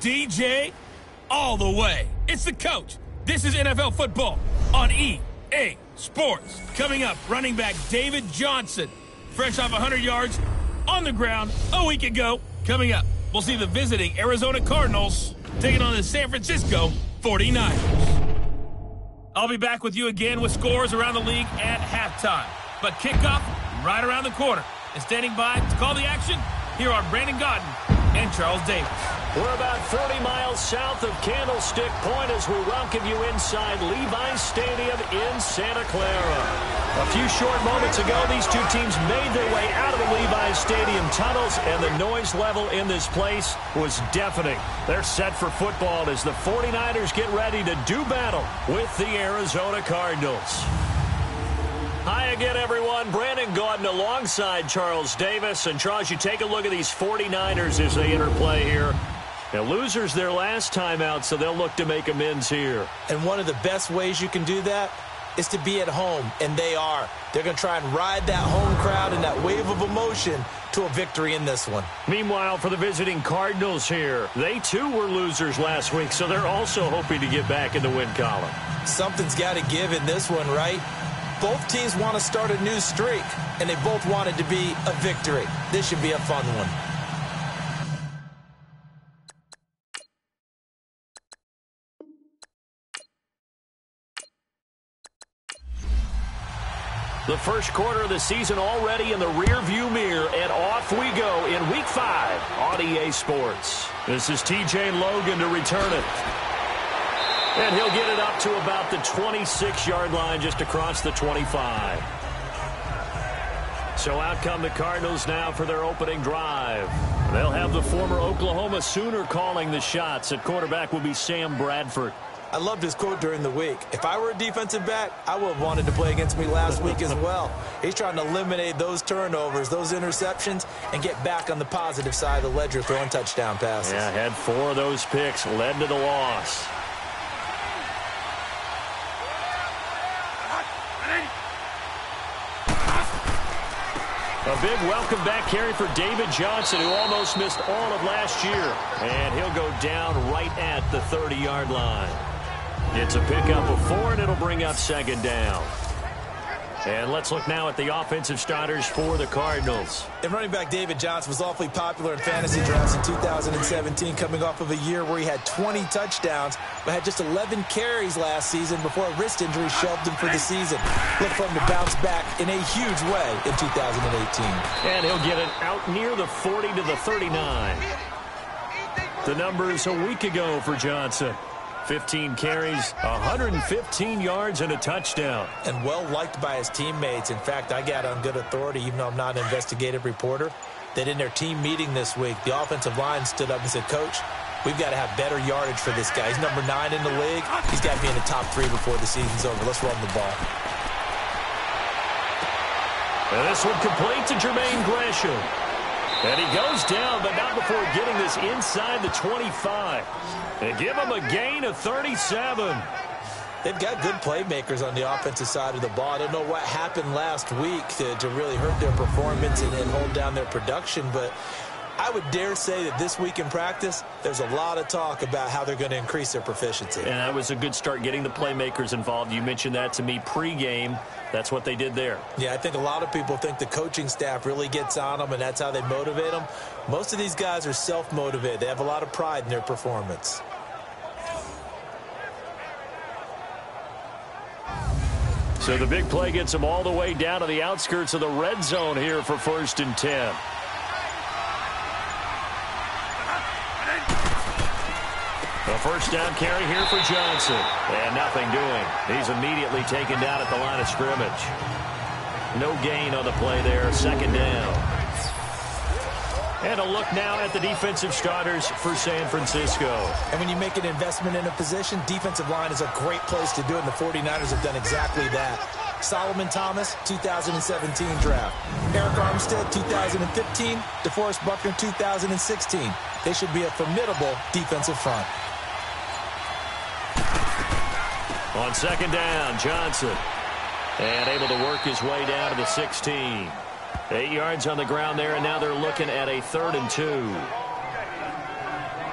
DJ all the way. It's the coach. This is NFL football on EA Sports. Coming up, running back David Johnson, fresh off 100 yards on the ground a week ago. Coming up, we'll see the visiting Arizona Cardinals taking on the San Francisco 49ers. I'll be back with you again with scores around the league at halftime. But kickoff right around the corner. And standing by to call the action, here are Brandon Gaudin and Charles Davis. We're about 40 miles south of Candlestick Point as we welcome you inside Levi's Stadium in Santa Clara. A few short moments ago, these two teams made their way out of the Levi's Stadium tunnels, and the noise level in this place was deafening. They're set for football as the 49ers get ready to do battle with the Arizona Cardinals. Hi again, everyone. Brandon Gaudin alongside Charles Davis. And, Charles, you take a look at these 49ers as they interplay here. Now, losers their last time out, so they'll look to make amends here. And one of the best ways you can do that is to be at home, and they are. They're going to try and ride that home crowd and that wave of emotion to a victory in this one. Meanwhile, for the visiting Cardinals here, they too were losers last week, so they're also hoping to get back in the win column. Something's got to give in this one, right? Both teams want to start a new streak, and they both want it to be a victory. This should be a fun one. The first quarter of the season already in the rearview mirror, and off we go in Week 5 on EA Sports. This is TJ Logan to return it. And he'll get it up to about the 26-yard line, just across the 25. So out come the Cardinals now for their opening drive. They'll have the former Oklahoma Sooner calling the shots. At quarterback will be Sam Bradford. I loved his quote during the week. If I were a defensive back, I would have wanted to play against me last week as well. He's trying to eliminate those turnovers, those interceptions, and get back on the positive side of the ledger throwing touchdown passes. Yeah, had 4 of those picks, led to the loss. A big welcome back carry for David Johnson, who almost missed all of last year. And he'll go down right at the 30-yard line. It's a pickup of 4, and it'll bring up second down. And let's look now at the offensive starters for the Cardinals. And running back David Johnson was awfully popular in fantasy drafts in 2017, coming off of a year where he had 20 touchdowns, but had just 11 carries last season before a wrist injury shelved him for the season. Look for him to bounce back in a huge way in 2018. And he'll get it out near the 40 to the 39. The numbers a week ago for Johnson. 15 carries, 115 yards, and a touchdown. And well-liked by his teammates. In fact, I got on good authority, even though I'm not an investigative reporter, that in their team meeting this week, the offensive line stood up and said, Coach, we've got to have better yardage for this guy. He's number 9 in the league. He's got to be in the top 3 before the season's over. Let's run the ball. And this one complete to Jermaine Gresham. And he goes down, but not before getting this inside the 25. They give him a gain of 37. They've got good playmakers on the offensive side of the ball. I don't know what happened last week to really hurt their performance and hold down their production, but I would dare say that this week in practice, there's a lot of talk about how they're going to increase their proficiency. And that was a good start, getting the playmakers involved. You mentioned that to me pregame. That's what they did there. Yeah, I think a lot of people think the coaching staff really gets on them, and that's how they motivate them. Most of these guys are self-motivated. They have a lot of pride in their performance. So the big play gets them all the way down to the outskirts of the red zone here for 1st and 10. A first down carry here for Johnson. And nothing doing. He's immediately taken down at the line of scrimmage. No gain on the play there. 2nd down. And a look now at the defensive starters for San Francisco. And when you make an investment in a position, defensive line is a great place to do it, and the 49ers have done exactly that. Solomon Thomas, 2017 draft. Eric Armstead, 2015. DeForest Buckner, 2016. They should be a formidable defensive front. On 2nd down, Johnson. And able to work his way down to the 16. 8 yards on the ground there, and now they're looking at a 3rd and 2.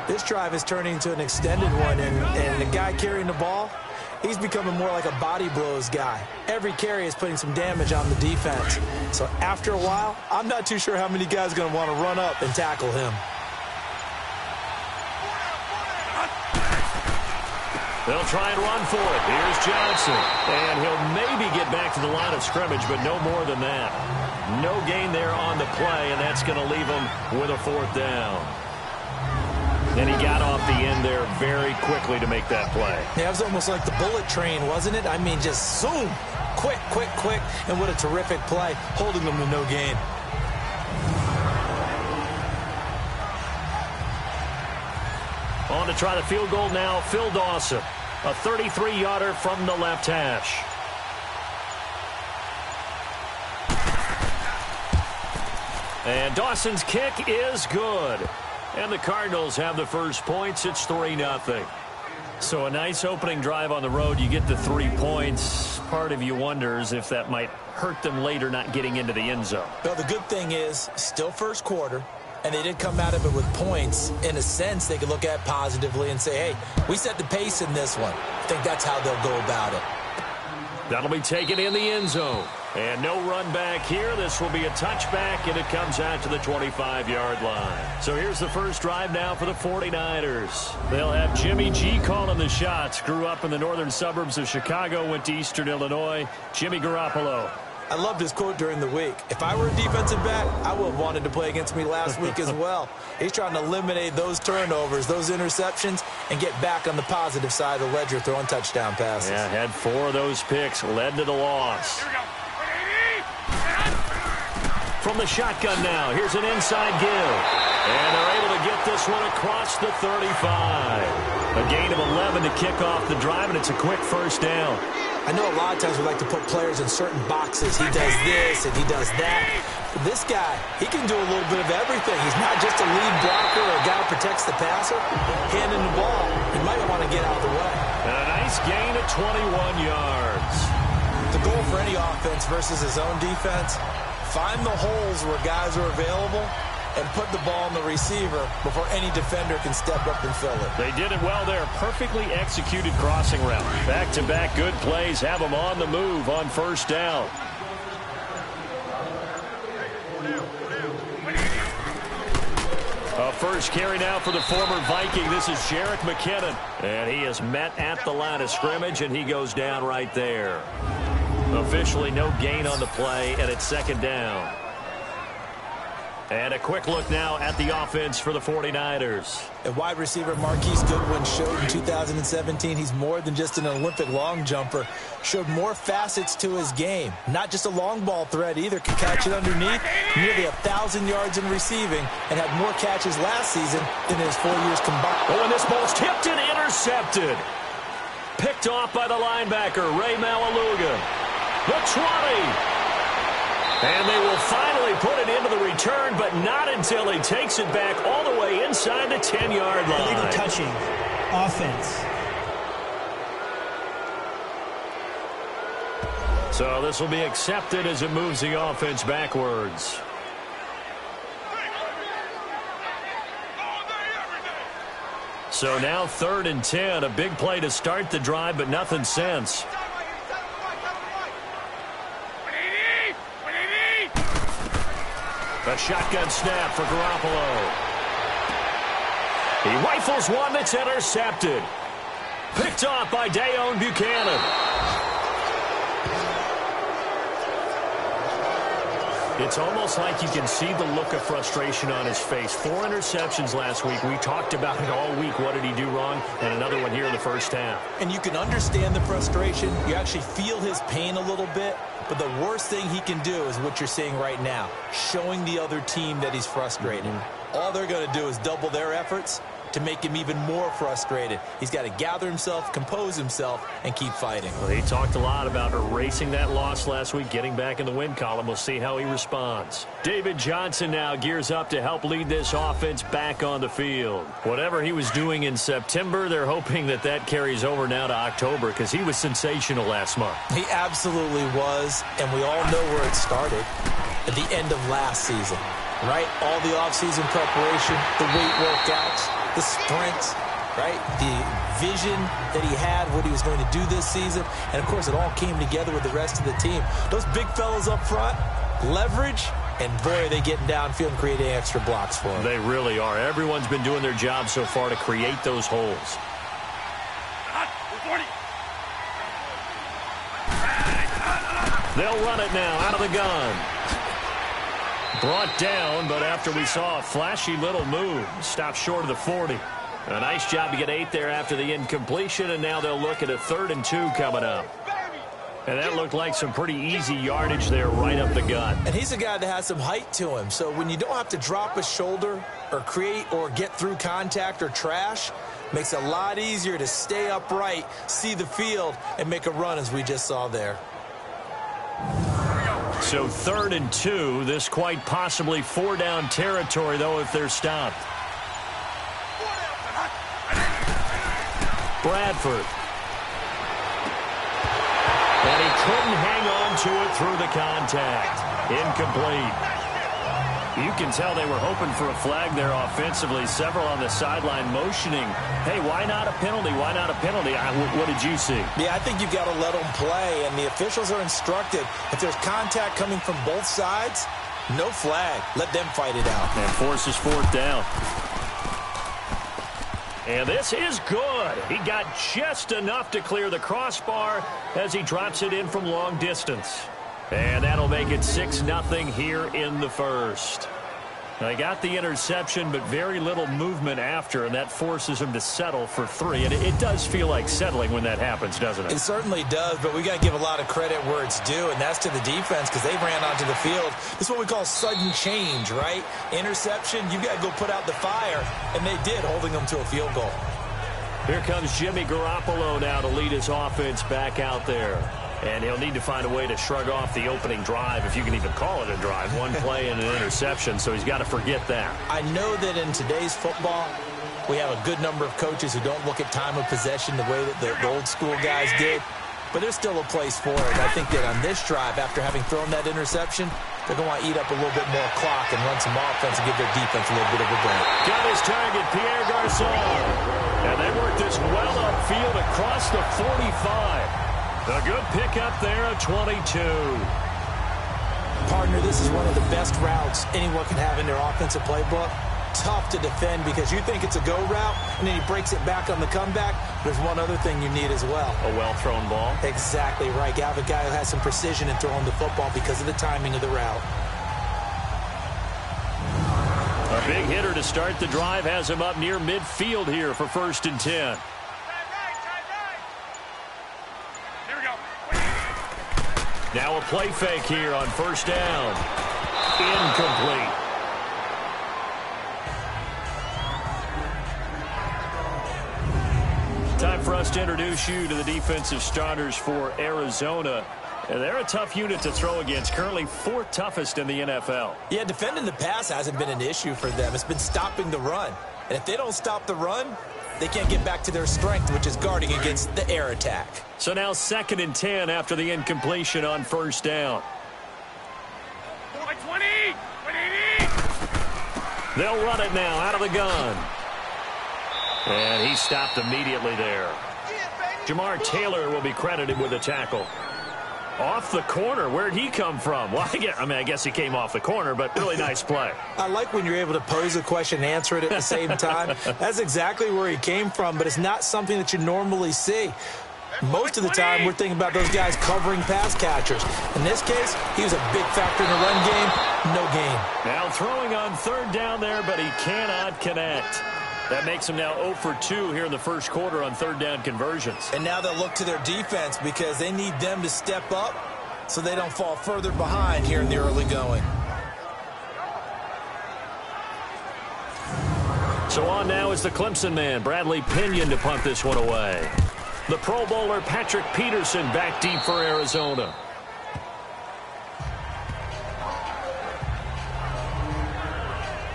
This drive is turning into an extended one, and the guy carrying the ball, he's becoming more like a body blows guy. Every carry is putting some damage on the defense. So after a while, I'm not too sure how many guys are going to want to run up and tackle him. They'll try and run for it. Here's Johnson. And he'll maybe get back to the line of scrimmage, but no more than that. No gain there on the play, and that's going to leave him with a 4th down. And he got off the end there very quickly to make that play. Yeah, it was almost like the bullet train, wasn't it? I mean, just zoom. Quick, quick, quick. And what a terrific play, holding them to no gain. On to try the field goal now, Phil Dawson. A 33-yarder from the left hash. And Dawson's kick is good. And the Cardinals have the first points. It's 3-0. So a nice opening drive on the road. You get the 3 points. Part of you wonders if that might hurt them later not getting into the end zone. Well, the good thing is, still first quarter, and they did come out of it with points. In a sense, they could look at it positively and say, hey, we set the pace in this one. I think that's how they'll go about it. That'll be taken in the end zone. And no run back here. This will be a touchback, and it comes out to the 25-yard line. So here's the first drive now for the 49ers. They'll have Jimmy G calling the shots. Grew up in the northern suburbs of Chicago, went to Eastern Illinois. Jimmy Garoppolo. I loved his quote during the week. If I were a defensive back, I would have wanted to play against me last week as well. He's trying to eliminate those turnovers, those interceptions, and get back on the positive side of the ledger throwing touchdown passes. Yeah, had 4 of those picks, led to the loss. Here we go. From the shotgun now, here's an inside give. And they're able to get this one across the 35. A gain of 11 to kick off the drive, and it's a quick first down. I know a lot of times we like to put players in certain boxes. He does this and he does that. But this guy, he can do a little bit of everything. He's not just a lead blocker or a guy who protects the passer. Handing the ball, he might want to get out of the way. And a nice gain of 21 yards. The goal for any offense versus his own defense, find the holes where guys are available and put the ball on the receiver before any defender can step up and fill it. They did it well there. Perfectly executed crossing route. Back-to-back good plays have them on the move on first down. A first carry now for the former Viking. This is Jerick McKinnon. And he is met at the line of scrimmage, and he goes down right there. Officially no gain on the play, and it's second down. And a quick look now at the offense for the 49ers. And wide receiver Marquise Goodwin showed in 2017 he's more than just an Olympic long jumper. Showed more facets to his game. Not just a long ball threat either. Could catch it underneath. Nearly 1,000 yards in receiving. And had more catches last season than in his 4 years combined. Oh, and this ball's tipped and intercepted. Picked off by the linebacker, Ray Maualuga. The 20. And they will finally put it into the return, but not until he takes it back all the way inside the 10-yard line. Illegal touching. Offense. So this will be accepted as it moves the offense backwards. So now 3rd and 10. A big play to start the drive, but nothing since. A shotgun snap for Garoppolo. He rifles one that's intercepted. Picked off by Deone Bucannon. It's almost like you can see the look of frustration on his face. 4 interceptions last week. We talked about it all week. What did he do wrong? And another one here in the first half. And you can understand the frustration. You actually feel his pain a little bit. But the worst thing he can do is what you're seeing right now, showing the other team that he's frustrated. All they're going to do is double their efforts to make him even more frustrated. He's got to gather himself, compose himself, and keep fighting. Well, he talked a lot about erasing that loss last week, getting back in the win column. We'll see how he responds. David Johnson now gears up to help lead this offense back on the field. Whatever he was doing in September, they're hoping that that carries over now to October because he was sensational last month. He absolutely was, and we all know where it started, at the end of last season. right? All the offseason preparation, the weight workouts, the sprints, right? The vision that he had, what he was going to do this season. And, of course, it all came together with the rest of the team. Those big fellas up front, leverage, and, boy, are they getting downfield and creating extra blocks for him. They really are. Everyone's been doing their job so far to create those holes. They'll run it now out of the gun. Brought down, but after we saw a flashy little move, stopped short of the 40. A nice job to get 8 there after the incompletion, and now they'll look at a 3rd and 2 coming up. And that looked like some pretty easy yardage there right up the gut. And he's a guy that has some height to him, so when you don't have to drop a shoulder or create or get through contact or trash, makes it a lot easier to stay upright, see the field, and make a run as we just saw there. So 3rd and 2, this quite possibly 4-down territory, though, if they're stopped. Bradford. And he couldn't hang on to it through the contact. Incomplete. You can tell they were hoping for a flag there offensively. Several on the sideline motioning, hey, why not a penalty? Why not a penalty? What did you see? Yeah, I think you've got to let them play, and the officials are instructed. If there's contact coming from both sides, no flag. Let them fight it out. And forces 4th down. And this is good. He got just enough to clear the crossbar as he drops it in from long distance. And that'll make it 6-0 here in the first. They got the interception, but very little movement after, and that forces him to settle for 3. And it does feel like settling when that happens, doesn't it? It certainly does, but we got to give a lot of credit where it's due, and that's to the defense because they ran onto the field. This is what we call sudden change, right? Interception, you got to go put out the fire, and they did, holding them to a field goal. Here comes Jimmy Garoppolo now to lead his offense back out there. And he'll need to find a way to shrug off the opening drive, if you can even call it a drive. One play and an interception, so he's got to forget that. I know that in today's football, we have a good number of coaches who don't look at time of possession the way that the old school guys did. But there's still a place for it. I think that on this drive, after having thrown that interception, they're going to want to eat up a little bit more clock and run some offense and give their defense a little bit of a break. Got his target, Pierre Garçon. And they work this well upfield across the 45. A good pickup there at 22. Partner, this is one of the best routes anyone can have in their offensive playbook. Tough to defend because you think it's a go route, and then he breaks it back on the comeback. There's one other thing you need as well. A well-thrown ball. Exactly right. You have a guy who has some precision in throwing the football because of the timing of the route. A big hitter to start the drive has him up near midfield here for 1st and 10. Now a play fake here on 1st down. Incomplete. Time for us to introduce you to the defensive starters for Arizona. And they're a tough unit to throw against, currently 4th toughest in the NFL. Yeah, defending the pass hasn't been an issue for them. It's been stopping the run. And if they don't stop the run, they can't get back to their strength, which is guarding against the air attack. So now 2nd and 10 after the incompletion on 1st down. 20. They'll run it now out of the gun. And he stopped immediately there. Jamar Taylor will be credited with a tackle. Off the corner. Where'd he come from? Well, I guess he came off the corner, but really nice play. I like when you're able to pose a question and answer it at the same time. That's exactly where he came from, but it's not something that you normally see. Most of the time, we're thinking about those guys covering pass catchers. In this case, he was a big factor in the run game. No gain. Now throwing on 3rd down there, but he cannot connect. That makes him now 0 for 2 here in the first quarter on 3rd down conversions. And now they'll look to their defense because they need them to step up so they don't fall further behind here in the early going. So on now is the Clemson man, Bradley Pinion, to punt this one away. The Pro Bowler Patrick Peterson back deep for Arizona.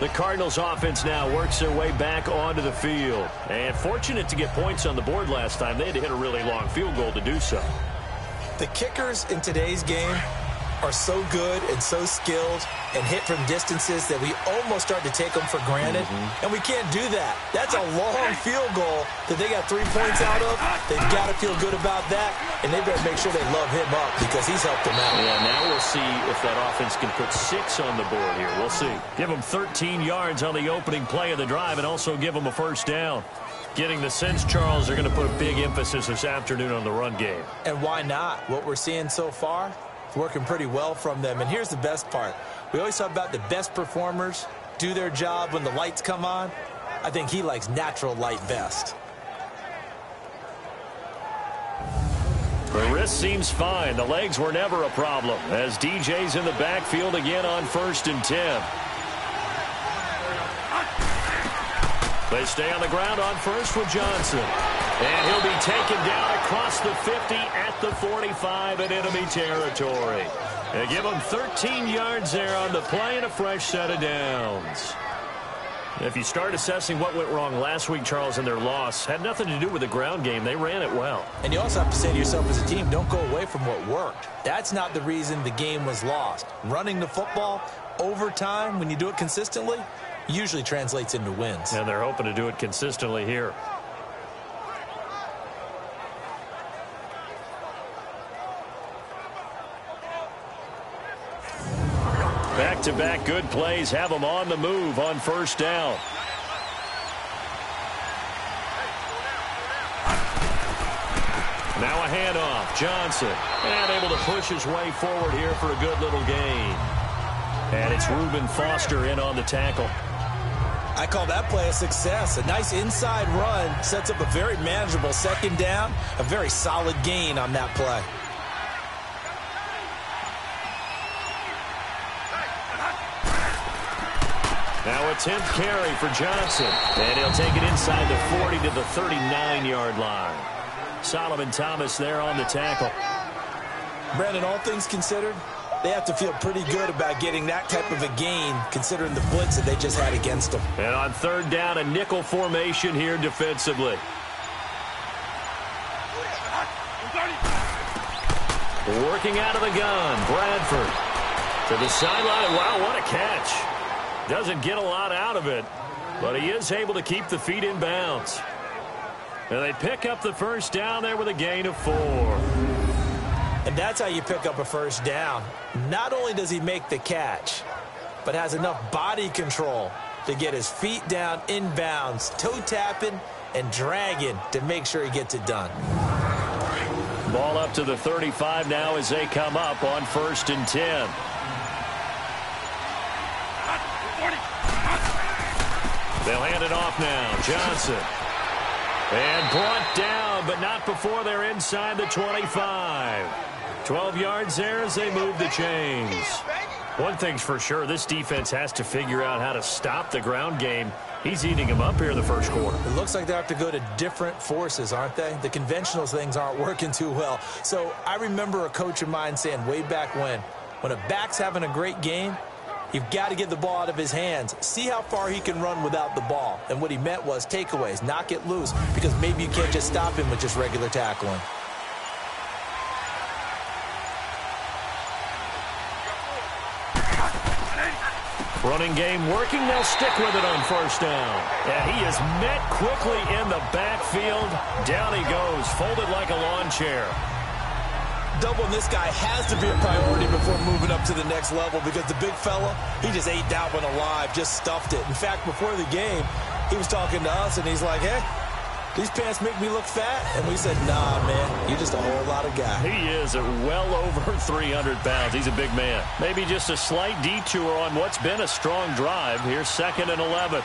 The Cardinals offense now works their way back onto the field. And fortunate to get points on the board last time. They had to hit a really long field goal to do so. The kickers in today's game are so good and so skilled and hit from distances that we almost start to take them for granted, and we can't do that. That's a long field goal that they got 3 points out of. They've got to feel good about that, and they better make sure they love him up because he's helped them out. Yeah, now we'll see if that offense can put 6 on the board here. We'll see. Give them 13 yards on the opening play of the drive and also give them a first down. Getting the sense, Charles, they're going to put a big emphasis this afternoon on the run game. And why not? What we're seeing so far, it's working pretty well from them. And here's the best part. We always talk about the best performers do their job when the lights come on. I think he likes natural light best. The wrist seems fine. The legs were never a problem as DJ's in the backfield again on 1st and 10. They stay on the ground on first with Johnson. And he'll be taken down across the 50 at the 45 in enemy territory. They give him 13 yards there on the play and a fresh set of downs. If you start assessing what went wrong last week, Charles, in their loss, had nothing to do with the ground game. They ran it well. And you also have to say to yourself as a team, don't go away from what worked. That's not the reason the game was lost. Running the football over time, when you do it consistently, usually translates into wins. And they're hoping to do it consistently here. Back-to-back good plays have them on the move on first down. Now a handoff. Johnson. And able to push his way forward here for a good little gain. And it's Reuben Foster in on the tackle. I call that play a success. A nice inside run sets up a very manageable second down. A very solid gain on that play. Now a 10th carry for Johnson. And he'll take it inside the 40 to the 39-yard line. Solomon Thomas there on the tackle. Brandon, all things considered, they have to feel pretty good about getting that type of a gain considering the blitz that they just had against them. And on third down, a nickel formation here defensively. Working out of the gun, Bradford to the sideline. Wow, what a catch. Doesn't get a lot out of it, but he is able to keep the feet in bounds. And they pick up the first down there with a gain of 4. And that's how you pick up a first down. Not only does he make the catch, but has enough body control to get his feet down in bounds, toe tapping and dragging to make sure he gets it done. Ball up to the 35 now as they come up on 1st and 10. They'll hand it off now. Johnson. And brought down, but not before they're inside the 25. 12 yards there as they move the chains. One thing's for sure, this defense has to figure out how to stop the ground game. He's eating them up here in the first quarter. It looks like they have to go to different forces, aren't they? The conventional things aren't working too well. So I remember a coach of mine saying way back when a back's having a great game, you've got to get the ball out of his hands. See how far he can run without the ball. And what he meant was takeaways, knock it loose, because maybe you can't just stop him with just regular tackling. Running game working. They'll stick with it on first down. And he is met quickly in the backfield. Down he goes, folded like a lawn chair. Doubling this guy has to be a priority before moving up to the next level because the big fella, he just ate that one alive, just stuffed it. In fact, before the game, he was talking to us, and he's like, hey, these pants make me look fat. And we said, nah, man, you're just a whole lot of guy. He is well over 300 pounds. He's a big man. Maybe just a slight detour on what's been a strong drive. Here's 2nd and 11.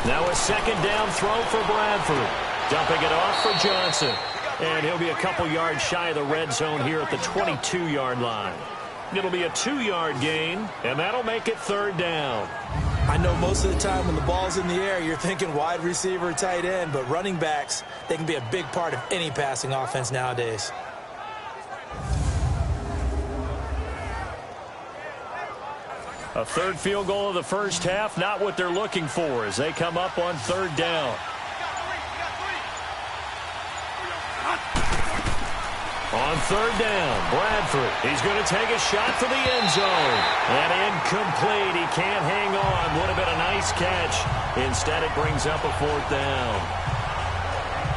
Now a second down throw for Bradford. Dumping it off for Johnson. And he'll be a couple yards shy of the red zone here at the 22-yard line. It'll be a 2-yard gain, and that'll make it 3rd down. I know most of the time when the ball's in the air, you're thinking wide receiver, tight end, but running backs, they can be a big part of any passing offense nowadays. A 3rd field goal of the first half, not what they're looking for as they come up on 3rd down. On third down, Bradford. He's going to take a shot for the end zone. And incomplete. He can't hang on. Would have been a nice catch. Instead, it brings up a fourth down.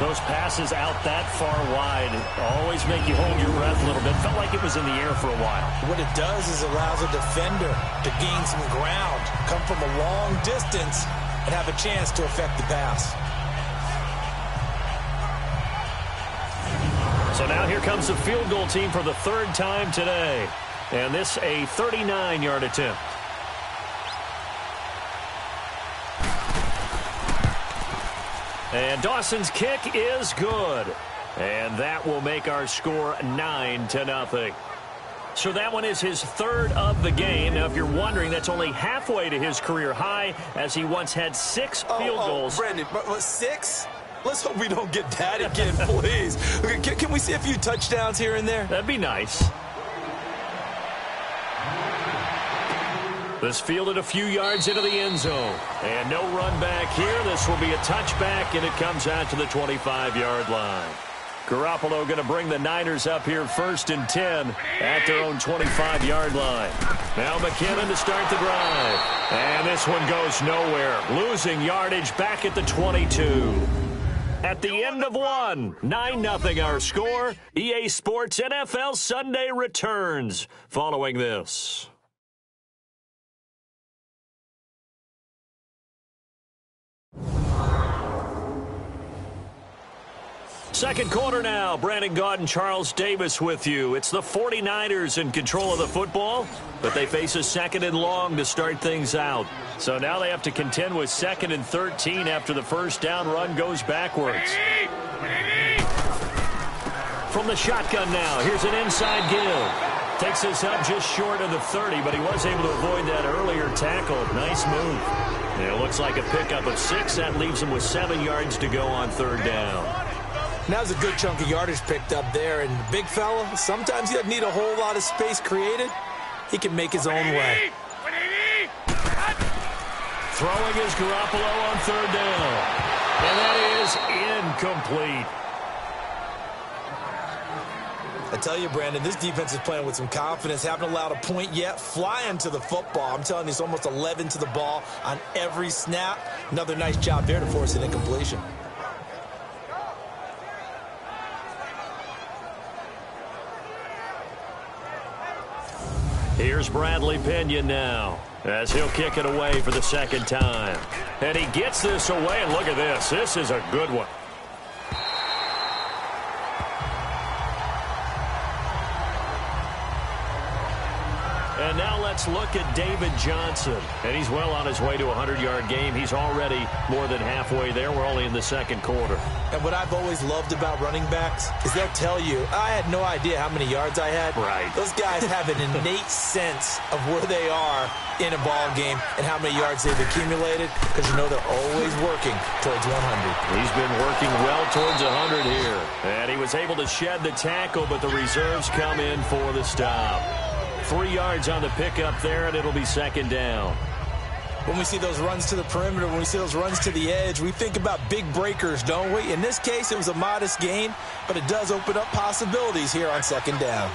Those passes out that far wide always make you hold your breath a little bit. Felt like it was in the air for a while. What it does is allows a defender to gain some ground, come from a long distance, and have a chance to affect the pass. So now here comes the field goal team for the third time today. And this a 39-yard attempt. And Dawson's kick is good. And that will make our score 9-0. So that one is his third of the game. Now, if you're wondering, that's only halfway to his career high, as he once had 6 field goals. Brandon, but 6? Let's hope we don't get that again, please. Can we see a few touchdowns here and there? That'd be nice. This fielded a few yards into the end zone. And no run back here. This will be a touchback, and it comes out to the 25-yard line. Garoppolo going to bring the Niners up here 1st and 10 at their own 25-yard line. Now McKinnon to start the drive. And this one goes nowhere. Losing yardage back at the 22. At the end of one, 9-0 our score. EA Sports NFL Sunday returns following this. Second quarter now. Brandon Gaudin, Charles Davis with you. It's the 49ers in control of the football, but they face a 2nd and long to start things out. So now they have to contend with 2nd and 13 after the first down run goes backwards. From the shotgun now, here's an inside give. Takes this up just short of the 30, but he was able to avoid that earlier tackle. Nice move. And it looks like a pickup of 6. That leaves him with 7 yards to go on third down. Now there's a good chunk of yardage picked up there, and the big fella, sometimes he doesn't need a whole lot of space created. He can make his own way. Throwing is Garoppolo on third down. And that is incomplete. I tell you, Brandon, this defense is playing with some confidence. Haven't allowed a point yet. Flying to the football. I'm telling you, it's almost 11 to the ball on every snap. Another nice job there to force an incompletion. Here's Bradley Pinion now, as he'll kick it away for the second time. And he gets this away, and look at this. This is a good one. And now let's look at David Johnson. And he's well on his way to a 100-yard game. He's already more than halfway there. We're only in the second quarter. And what I've always loved about running backs is they'll tell you, I had no idea how many yards I had. Right. Those guys have an innate sense of where they are in a ball game and how many yards they've accumulated, because you know they're always working towards 100. He's been working well towards 100 here. And he was able to shed the tackle, but the reserves come in for the stop. 3 yards on the pickup there, and it'll be second down. When we see those runs to the perimeter, when we see those runs to the edge, we think about big breakers, don't we? In this case, it was a modest gain, but it does open up possibilities here on second down.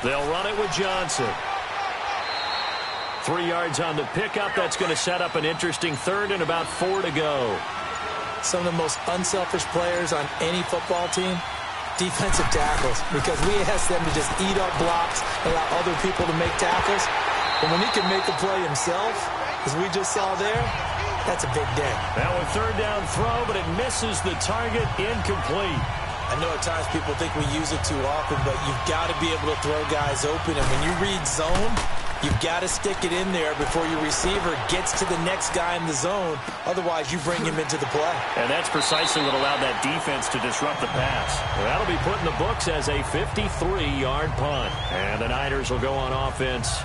They'll run it with Johnson. 3 yards on the pickup. That's going to set up an interesting third and about 4 to go. Some of the most unselfish players on any football team, defensive tackles, because we ask them to just eat up blocks and allow other people to make tackles. And when he can make a play himself, as we just saw there, that's a big day. Now a third down throw, but it misses the target, incomplete. I know at times people think we use it too often, but you've got to be able to throw guys open. And when you read zone, you've got to stick it in there before your receiver gets to the next guy in the zone. Otherwise, you bring him into the play. And that's precisely what allowed that defense to disrupt the pass. That'll be put in the books as a 53-yard punt. And the Niners will go on offense,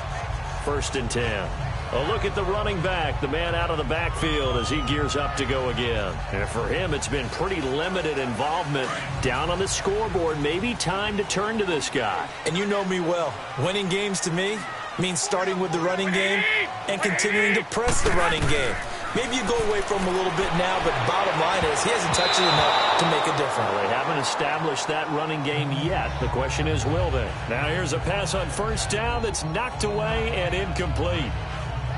1st and 10. A look at the running back, the man out of the backfield as he gears up to go again. And for him, it's been pretty limited involvement down on the scoreboard. Maybe time to turn to this guy. And you know me well. Winning games to me means starting with the running game and continuing to press the running game. Maybe you go away from him a little bit now, but bottom line is he hasn't touched it enough to make a difference. Well, they haven't established that running game yet. The question is, will they? Now here's a pass on first down that's knocked away and incomplete.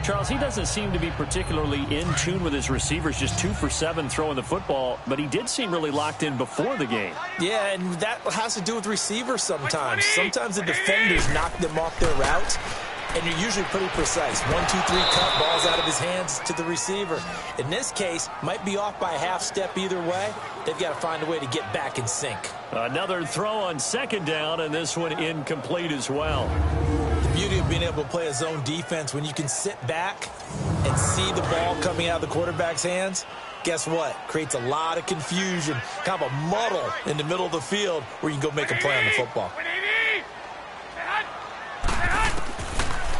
Charles, he doesn't seem to be particularly in tune with his receivers, just 2 for 7 throwing the football, but he did seem really locked in before the game. Yeah, and that has to do with receivers sometimes. Sometimes the defenders knock them off their routes, and you're usually pretty precise. 1, 2, 3, cut, balls out of his hands to the receiver. In this case, might be off by a half step either way. They've got to find a way to get back in sync. Another throw on second down, and this one incomplete as well. The beauty of being able to play a zone defense, when you can sit back and see the ball coming out of the quarterback's hands, guess what? Creates a lot of confusion, kind of a muddle in the middle of the field where you can go make a play on the football.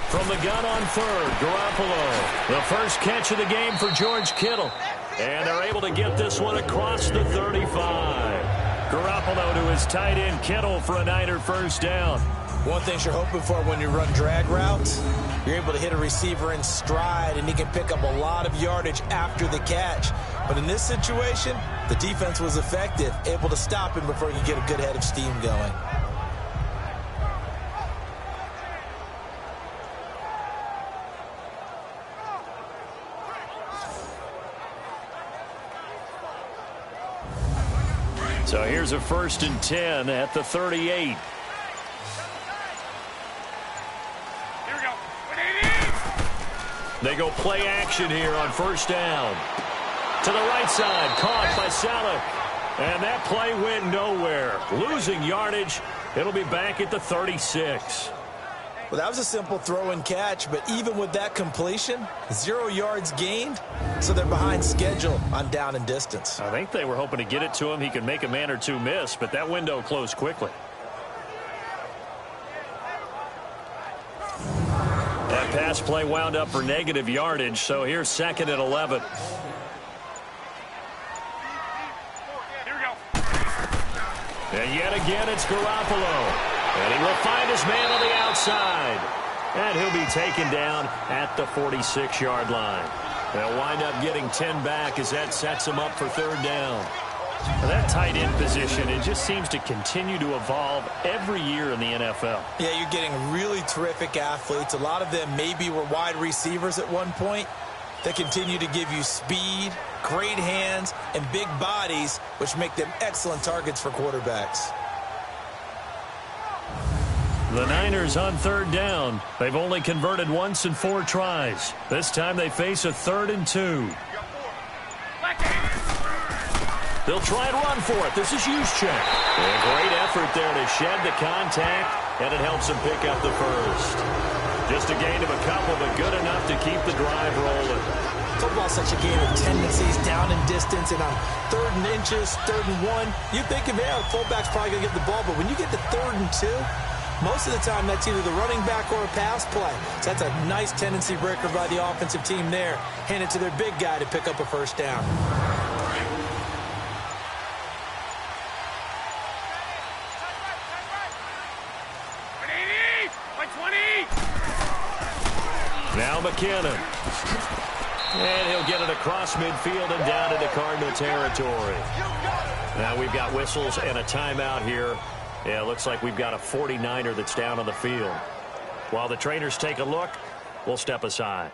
From the gun on third, Garoppolo. The first catch of the game for George Kittle. And they're able to get this one across the 35. Garoppolo to his tight end Kittle for a Niner first down. One thing you're hoping for when you run drag routes, you're able to hit a receiver in stride, and he can pick up a lot of yardage after the catch. But in this situation, the defense was effective, able to stop him before he could get a good head of steam going. So here's a 1st and 10 at the 38. They go play action here on first down. To the right side, caught by Saleh. And that play went nowhere. Losing yardage. It'll be back at the 36. Well, that was a simple throw and catch, but even with that completion, 0 yards gained, so they're behind schedule on down and distance. I think they were hoping to get it to him. He could make a man or two miss, but that window closed quickly. That pass play wound up for negative yardage, so here's 2nd and 11. And yet again, it's Garoppolo. And he will find his man on the outside. And he'll be taken down at the 46-yard line. They'll wind up getting 10 back as that sets him up for 3rd down. Now that tight end position, it just seems to continue to evolve every year in the NFL. Yeah, you're getting really terrific athletes. A lot of them maybe were wide receivers at one point. They continue to give you speed, great hands, and big bodies, which make them excellent targets for quarterbacks. The Niners on 3rd down. They've only converted once in 4 tries. This time they face a 3rd and 2. They'll try and run for it. This is Juszczyk. A great effort there to shed the contact, and it helps him pick up the first. Just a gain of a couple, but good enough to keep the drive rolling. Football's such a game of tendencies, down in distance, and on 3rd and inches, 3rd and 1, you think, yeah, the fullback's probably going to get the ball, but when you get to 3rd and 2, most of the time that's either the running back or a pass play. So that's a nice tendency breaker by the offensive team there. Hand it to their big guy to pick up a first down. Now McKinnon. And he'll get it across midfield and down into Cardinal territory. Now we've got whistles and a timeout here. Yeah, it looks like we've got a 49er that's down on the field. While the trainers take a look, we'll step aside.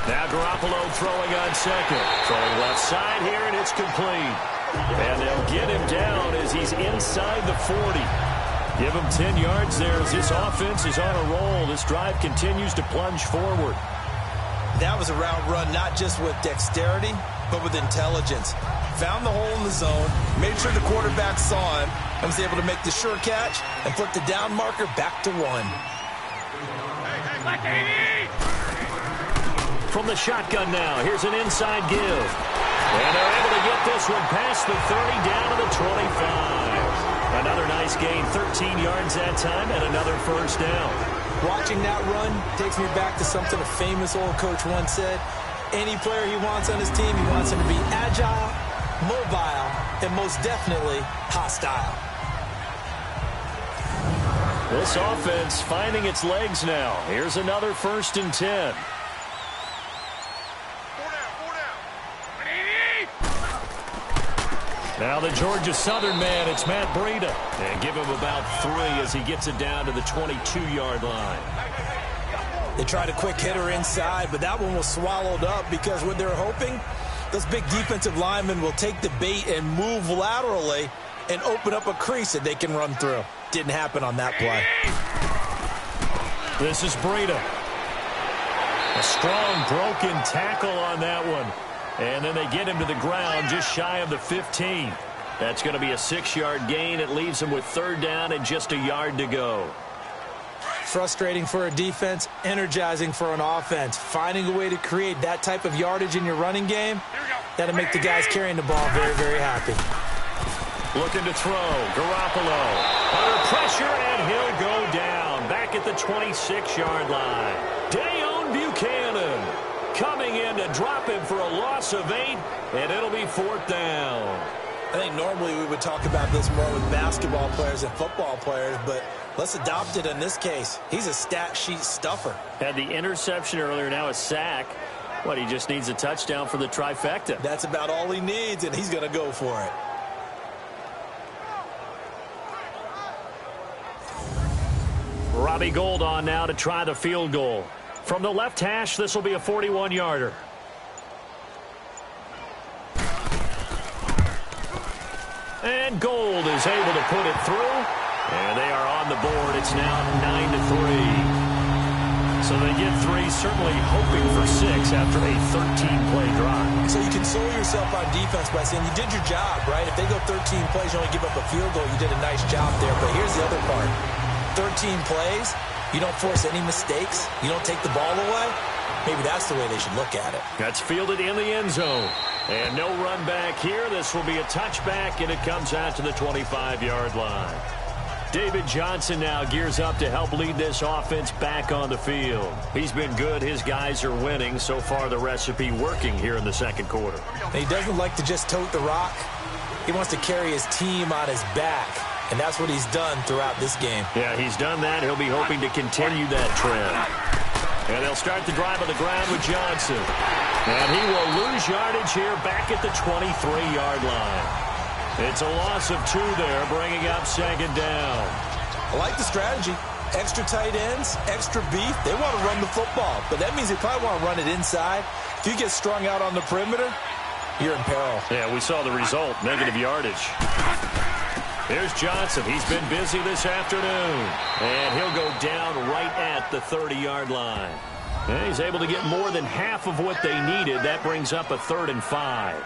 Now Garoppolo throwing on second. Throwing left side here, and it's complete. And they'll get him down as he's inside the 40. Give him 10 yards there as this offense is on a roll. This drive continues to plunge forward. That was a route run not just with dexterity, but with intelligence. Found the hole in the zone, made sure the quarterback saw him, and was able to make the sure catch and flip the down marker back to 1. From the shotgun now, here's an inside give. And they're able to get this one past the 30 down to the 25. Another nice gain, 13 yards that time, and another first down. Watching that run takes me back to something a famous old coach once said. Any player he wants on his team, he wants him to be agile, mobile, and most definitely hostile. This offense finding its legs now. Here's another 1st and 10. Now the Georgia Southern man, it's Matt Breida. And give him about 3 as he gets it down to the 22-yard line. They tried a quick hitter inside, but that one was swallowed up because what they're hoping, those big defensive linemen will take the bait and move laterally and open up a crease that they can run through. Didn't happen on that play. This is Breida. A strong broken tackle on that one. And then they get him to the ground just shy of the 15. That's going to be a 6-yard gain. It leaves them with 3rd down and just a yard to go. Frustrating for a defense, energizing for an offense. Finding a way to create that type of yardage in your running game, that'll make the guys carrying the ball very, very happy. Looking to throw. Garoppolo under pressure, and he'll go down. Back at the 26-yard line. Dayon Buchanan coming in to drop him for a loss of 8, and it'll be 4th down. I think normally we would talk about this more with basketball players and football players, but let's adopt it in this case. He's a stat sheet stuffer. Had the interception earlier, now a sack. What, he just needs a touchdown for the trifecta. That's about all he needs, and he's going to go for it. Robbie Gould on now to try the field goal. From the left hash, this will be a 41-yarder. And Gould is able to put it through. And they are on the board. It's now 9-3. So they get 3, certainly hoping for 6 after a 13-play drive. So you console yourself on defense by saying you did your job, right? If they go 13 plays, you only give up a field goal, you did a nice job there. But here's the other part. 13 plays, you don't force any mistakes, you don't take the ball away. Maybe that's the way they should look at it. That's fielded in the end zone. And no run back here. This will be a touchback, and it comes out to the 25-yard line. David Johnson now gears up to help lead this offense back on the field. He's been good. His guys are winning. So far, the recipe working here in the second quarter. He doesn't like to just tote the rock. He wants to carry his team on his back. And that's what he's done throughout this game. Yeah, he's done that. He'll be hoping to continue that trend. And they'll start the drive on the ground with Johnson. And he will lose yardage here back at the 23-yard line. It's a loss of 2 there, bringing up 2nd down. I like the strategy. Extra tight ends, extra beef. They want to run the football, but that means they probably want to run it inside. If you get strung out on the perimeter, you're in peril. Yeah, we saw the result, negative yardage. Here's Johnson. He's been busy this afternoon. And he'll go down right at the 30-yard line. And he's able to get more than half of what they needed. That brings up a 3rd and 5.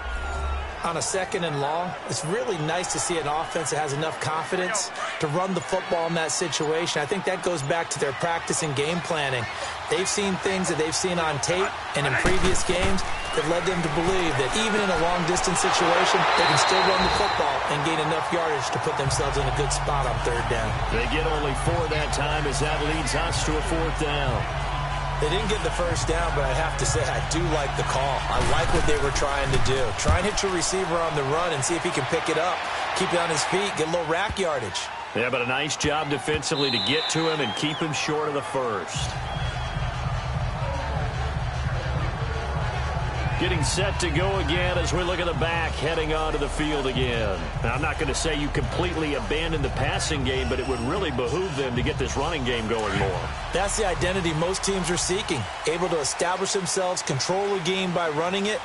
On a 2nd and long, it's really nice to see an offense that has enough confidence to run the football in that situation. I think that goes back to their practice and game planning. They've seen things that they've seen on tape and in previous games that led them to believe that even in a long-distance situation, they can still run the football and gain enough yardage to put themselves in a good spot on 3rd down. They get only 4 that time as that leads us to a 4th down. They didn't get the first down, but I have to say I do like the call. I like what they were trying to do. Try and hit your receiver on the run and see if he can pick it up. Keep it on his feet, get a little rack yardage. Yeah, but a nice job defensively to get to him and keep him short of the first. Getting set to go again as we look at the back, heading onto the field again. Now, I'm not going to say you completely abandon the passing game, but it would really behoove them to get this running game going more. That's the identity most teams are seeking. Able to establish themselves, control a game by running it,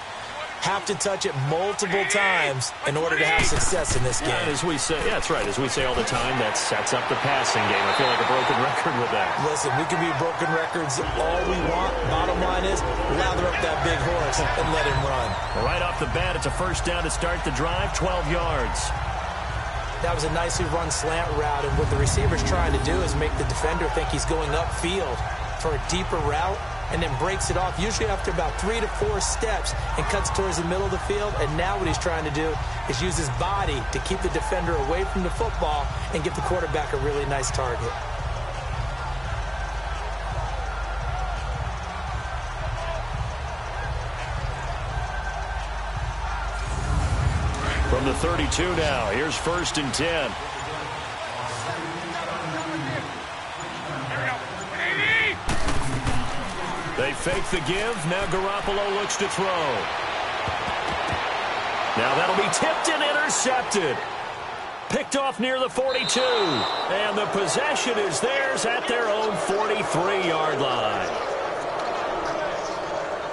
have to touch it multiple times in order to have success in this game. And as we say, yeah, that's right. As we say all the time, that sets up the passing game. I feel like a broken record with that. Listen, we can be broken records all we want. Bottom line is, lather up that big horse and let him run. Right off the bat, it's a 1st down to start the drive, 12 yards. That was a nicely run slant route, and what the receiver's trying to do is make the defender think he's going upfield for a deeper route, and then breaks it off, usually after about 3 to 4 steps, and cuts towards the middle of the field. And now what he's trying to do is use his body to keep the defender away from the football and give the quarterback a really nice target. From the 32 now, here's 1st and 10. They fake the give. Now Garoppolo looks to throw. Now that'll be tipped and intercepted. Picked off near the 42. And the possession is theirs at their own 43-yard line.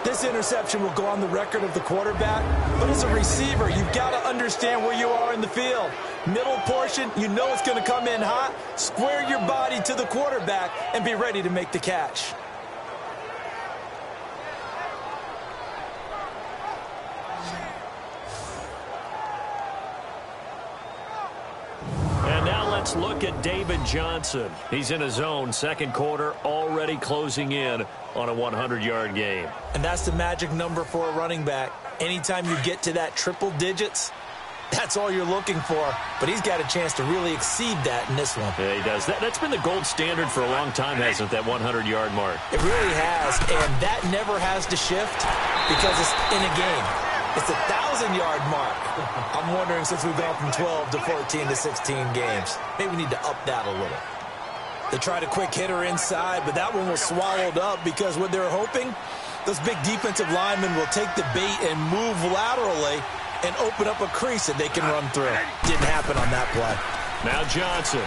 This interception will go on the record of the quarterback, but as a receiver, you've got to understand where you are in the field. Middle portion, you know it's going to come in hot. Square your body to the quarterback and be ready to make the catch. Let's look at David Johnson. He's in his own second quarter, already closing in on a 100-yard game. And that's the magic number for a running back. Anytime you get to that triple digits, that's all you're looking for. But he's got a chance to really exceed that in this one. Yeah, he does. That's been the gold standard for a long time, hasn't it, that 100-yard mark? It really has, and that never has to shift because it's in a game. It's a 1,000-yard mark. I'm wondering, since we've gone from 12 to 14 to 16 games, maybe we need to up that a little. They tried a quick hitter inside, but that one was swallowed up because what they're hoping, those big defensive linemen will take the bait and move laterally and open up a crease that they can run through. Didn't happen on that play. Now Johnson.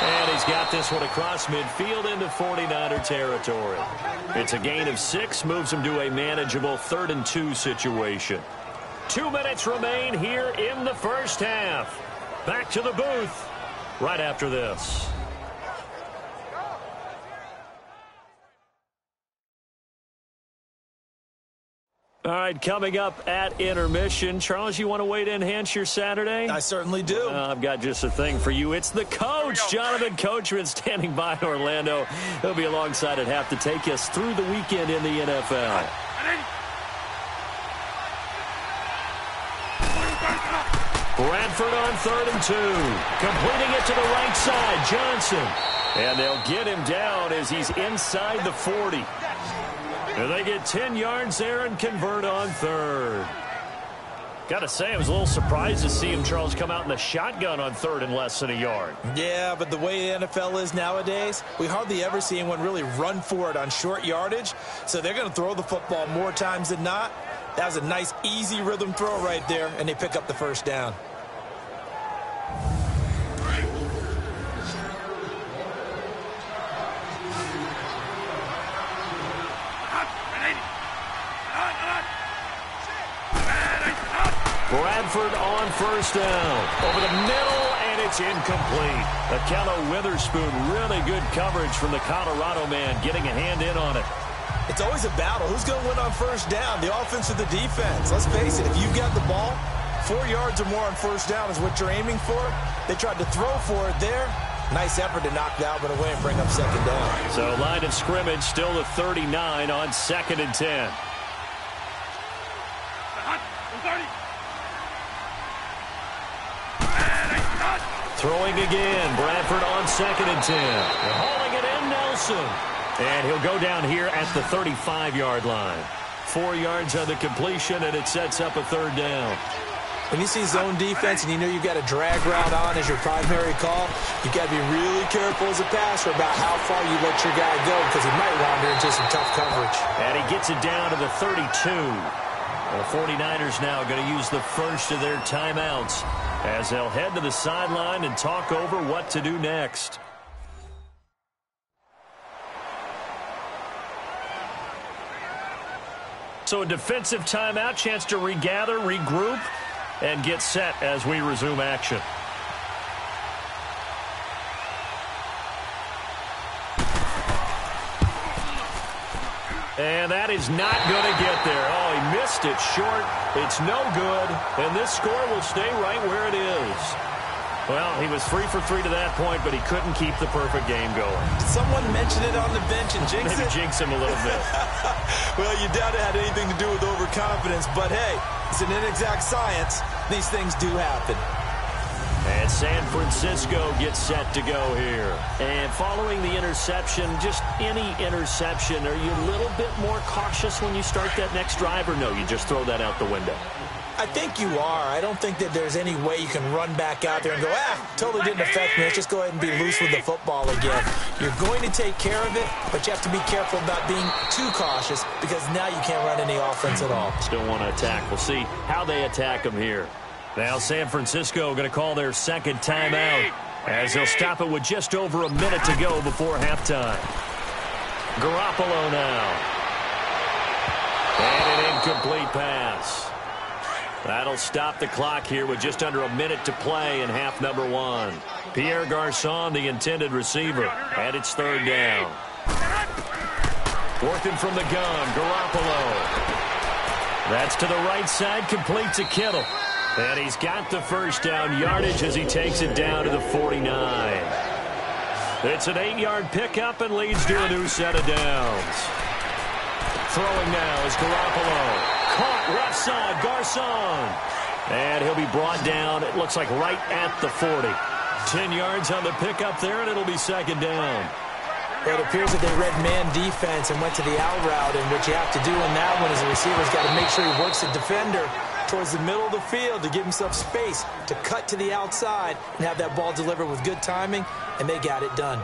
And he's got this one across midfield into 49er territory. It's a gain of 6, moves him to a manageable 3rd and 2 situation. 2 minutes remain here in the first half. Back to the booth right after this. All right, coming up at intermission. Charles, you want to wait to enhance your Saturday? I certainly do. I've got just a thing for you. It's the coach, Jonathan Coachman, standing by in Orlando. He'll be alongside at half to take us through the weekend in the NFL. Bradford on 3rd and 2. Completing it to the right side, Johnson. And they'll get him down as he's inside the 40. And they get 10 yards there and convert on 3rd. Got to say, I was a little surprised to see him, Charles, come out in the shotgun on 3rd and less than a yard. Yeah, but the way the NFL is nowadays, we hardly ever see anyone really run for it on short yardage. So they're going to throw the football more times than not. That was a nice, easy rhythm throw right there, and they pick up the first down. Bradford on 1st down. Over the middle, and it's incomplete. Akello Witherspoon, really good coverage from the Colorado man, getting a hand in on it. It's always a battle. Who's going to win on 1st down, the offense or the defense? Let's face it, if you've got the ball, 4 yards or more on 1st down is what you're aiming for. They tried to throw for it there. Nice effort to knock Dalvin away and bring up 2nd down. So line of scrimmage still the 39 on 2nd and 10. Throwing again. Bradford on 2nd and 10. They're hauling it in, Nelson. And he'll go down here at the 35-yard line. 4 yards on the completion, and it sets up a 3rd down. When you see zone defense and you know you've got a drag route on as your primary call, you've got to be really careful as a passer about how far you let your guy go because he might wander into some tough coverage. And he gets it down to the 32. The 49ers now going to use the first of their timeouts as they'll head to the sideline and talk over what to do next. So a defensive timeout, chance to regather, regroup, and get set as we resume action. And that is not going to get there. Oh, he missed it short. It's no good. And this score will stay right where it is. Well, he was 3 for 3 to that point, but he couldn't keep the perfect game going. Did someone mention it on the bench and jinx it? Maybe jinx him a little bit. Well, you doubt it had anything to do with overconfidence, but hey, it's an inexact science. These things do happen. And San Francisco gets set to go here. And following the interception, just any interception, are you a little bit more cautious when you start that next drive, or no, you just throw that out the window? I think you are. I don't think that there's any way you can run back out there and go, totally didn't affect me. Let's just go ahead and be loose with the football again. You're going to take care of it, but you have to be careful about being too cautious because now you can't run any offense at all. Still want to attack. We'll see how they attack them here. Now San Francisco going to call their second timeout as they'll stop it with just over a minute to go before halftime. Garoppolo now. And an incomplete pass. That'll stop the clock here with just under a minute to play in half number one. Pierre Garçon, the intended receiver, and it's third down. Working from the gun, Garoppolo. That's to the right side, complete to Kittle. And he's got the first down yardage as he takes it down to the 49. It's an 8-yard pickup and leads to a new set of downs. Throwing now is Garoppolo. Caught left side, Garçon. And he'll be brought down, it looks like right at the 40. 10 yards on the pickup there, and it'll be second down. Well, it appears that they read man defense and went to the out route, and what you have to do in that one is the receiver's got to make sure he works the defender towards the middle of the field to give himself space to cut to the outside and have that ball delivered with good timing, and they got it done.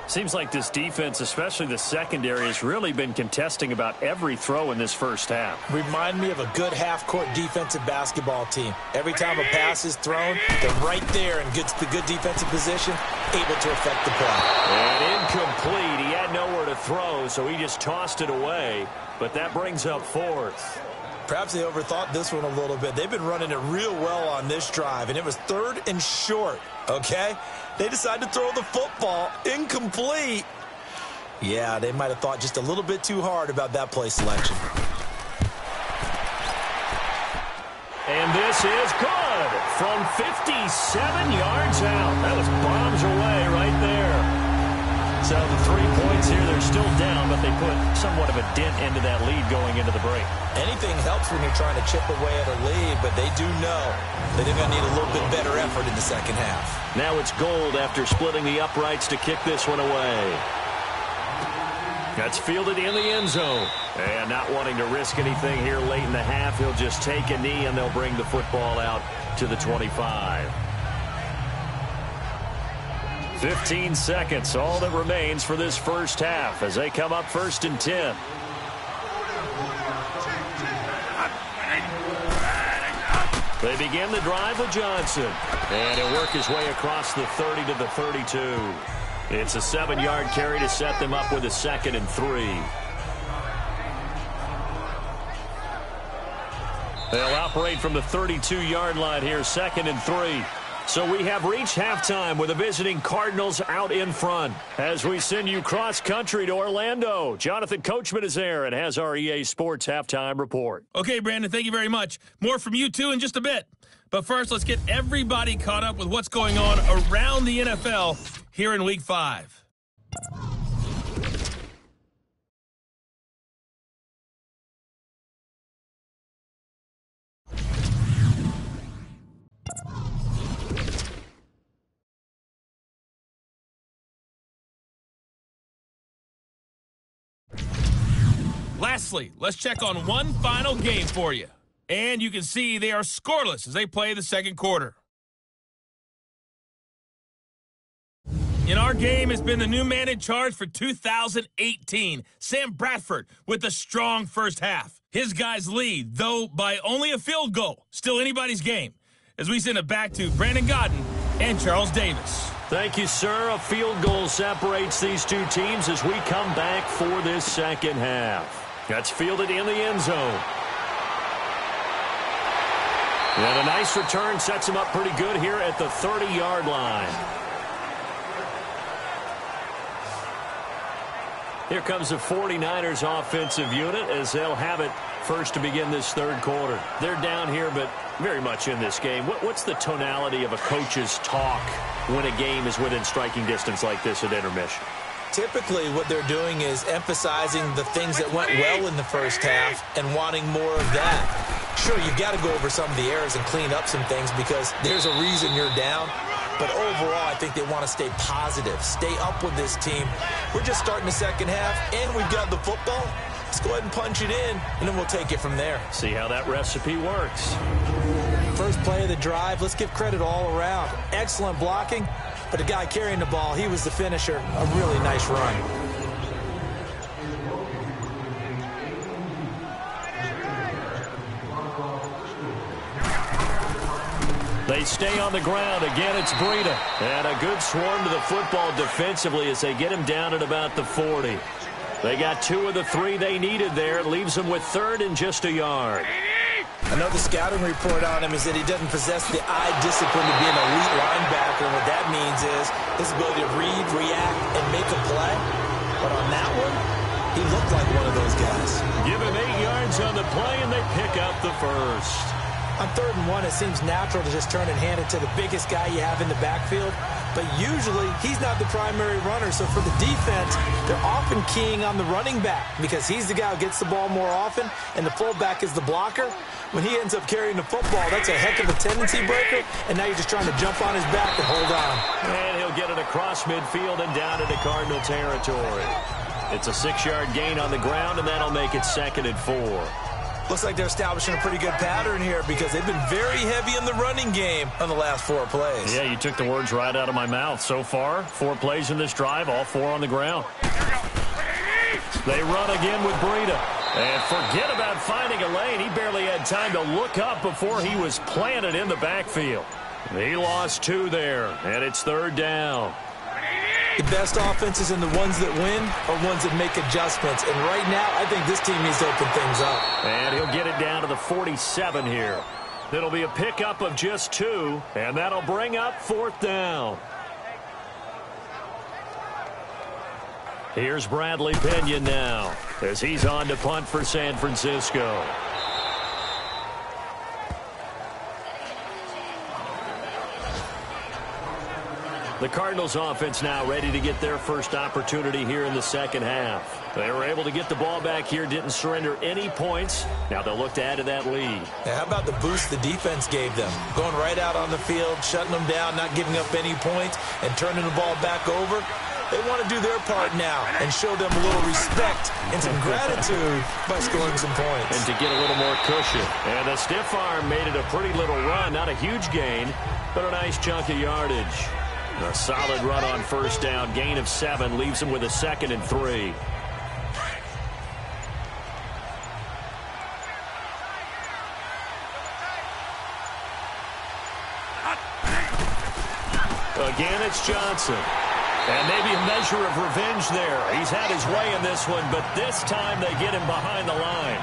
Seems like this defense, especially the secondary, has really been contesting about every throw in this first half. Remind me of a good half-court defensive basketball team. Every time a pass is thrown, they're right there in the good defensive position, able to affect the play. And incomplete. He had nowhere to throw, so he just tossed it away. But that brings up fourth. Perhaps they overthought this one a little bit. They've been running it real well on this drive, and it was third and short, okay? They decided to throw the football incomplete. Yeah, they might have thought just a little bit too hard about that play selection. And this is good from 57 yards out. That was bombs away right there. So the 3 points here, they're still down, but they put somewhat of a dent into that lead going into the break. Anything helps when you're trying to chip away at a lead, but they do know that they're going to need a little bit better effort in the second half. Now it's Gold after splitting the uprights to kick this one away. That's fielded in the end zone. And not wanting to risk anything here late in the half, he'll just take a knee and they'll bring the football out to the 25. 15 seconds, all that remains for this first half as they come up first and 10. They begin the drive with Johnson. And he'll work his way across the 30 to the 32. It's a 7-yard carry to set them up with a 2nd and 3. They'll operate from the 32-yard line here, 2nd and 3. So we have reached halftime with the visiting Cardinals out in front. As we send you cross-country to Orlando, Jonathan Coachman is there and has our EA Sports halftime report. Okay, Brandon, thank you very much. More from you, too, in just a bit. But first, let's get everybody caught up with what's going on around the NFL here in Week 5. Lastly, let's check on one final game for you. And you can see they are scoreless as they play the second quarter. In our game has been the new man in charge for 2018, Sam Bradford, with a strong first half. His guys lead, though by only a field goal. Still anybody's game. As we send it back to Brandon Godden and Charles Davis. Thank you, sir. A field goal separates these two teams as we come back for this second half. That's fielded in the end zone. And a nice return sets him up pretty good here at the 30-yard line. Here comes the 49ers offensive unit as they'll have it first to begin this third quarter. They're down here, but very much in this game. What's the tonality of a coach's talk when a game is within striking distance like this at intermission? Typically, what they're doing is emphasizing the things that went well in the first half and wanting more of that. Sure, you've got to go over some of the errors and clean up some things because there's a reason you're down. But overall, I think they want to stay positive, stay up with this team. We're just starting the second half, and we've got the football. Let's go ahead and punch it in, and then we'll take it from there. See how that recipe works. First play of the drive, let's give credit all around. Excellent blocking, but the guy carrying the ball, he was the finisher. A really nice run. They stay on the ground. Again, it's Breida. And a good swarm to the football defensively as they get him down at about the 40. They got 2 of the 3 they needed there. It leaves them with 3rd and just a yard. I know the scouting report on him is that he doesn't possess the eye discipline to be an elite linebacker. And what that means is his ability to read, react, and make a play. But on that one, he looked like one of those guys. Give him 8 yards on the play, and they pick up the first. On 3rd and 1, it seems natural to just turn and hand it to the biggest guy you have in the backfield. But usually, he's not the primary runner. So for the defense, they're often keying on the running back because he's the guy who gets the ball more often, and the fullback is the blocker. When he ends up carrying the football, that's a heck of a tendency breaker, and now you're just trying to jump on his back and hold on. And he'll get it across midfield and down into Cardinal territory. It's a 6-yard gain on the ground, and that'll make it 2nd and 4. Looks like they're establishing a pretty good pattern here because they've been very heavy in the running game on the last 4 plays. Yeah, you took the words right out of my mouth. So far, 4 plays in this drive, all 4 on the ground. They run again with Breida. And forget about finding a lane. He barely had time to look up before he was planted in the backfield. He lost 2 there, and it's 3rd down. The best offenses and the ones that win are ones that make adjustments. And right now, I think this team needs to open things up. And he'll get it down to the 47 here. It'll be a pickup of just 2, and that'll bring up 4th down. Here's Bradley Pinion now as he's on to punt for San Francisco. The Cardinals offense now ready to get their first opportunity here in the second half. They were able to get the ball back here, didn't surrender any points. Now they'll look to add to that lead. Now, how about the boost the defense gave them? Going right out on the field, shutting them down, not giving up any points, and turning the ball back over. They want to do their part now and show them a little respect and some gratitude by scoring some points. And to get a little more cushion. And the stiff arm made it a pretty little run. Not a huge gain, but a nice chunk of yardage. A solid run on 1st down. Gain of 7 leaves him with a 2nd and 3. Again, it's Johnson. And maybe a measure of revenge there. He's had his way in this one, but this time they get him behind the line.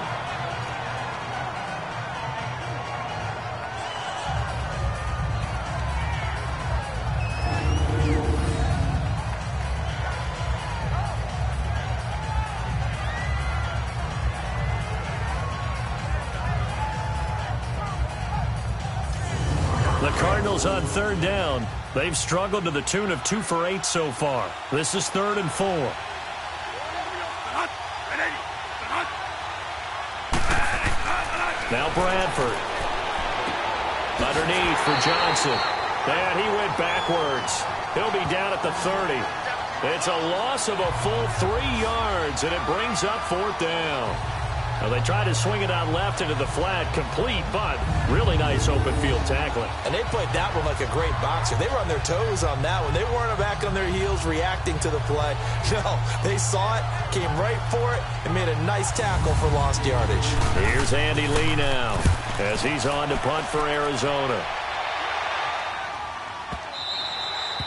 The Cardinals on 3rd down. They've struggled to the tune of 2 for 8 so far. This is 3rd and 4. Now Bradford. Underneath for Johnson. And he went backwards. He'll be down at the 30. It's a loss of a full 3 yards, and it brings up 4th down. Now they try to swing it out left into the flat, complete, but really nice open field tackling. And they played that one like a great boxer. They were on their toes on that one. They weren't back on their heels reacting to the play. No, they saw it, came right for it, and made a nice tackle for lost yardage. Here's Andy Lee now as he's on to punt for Arizona.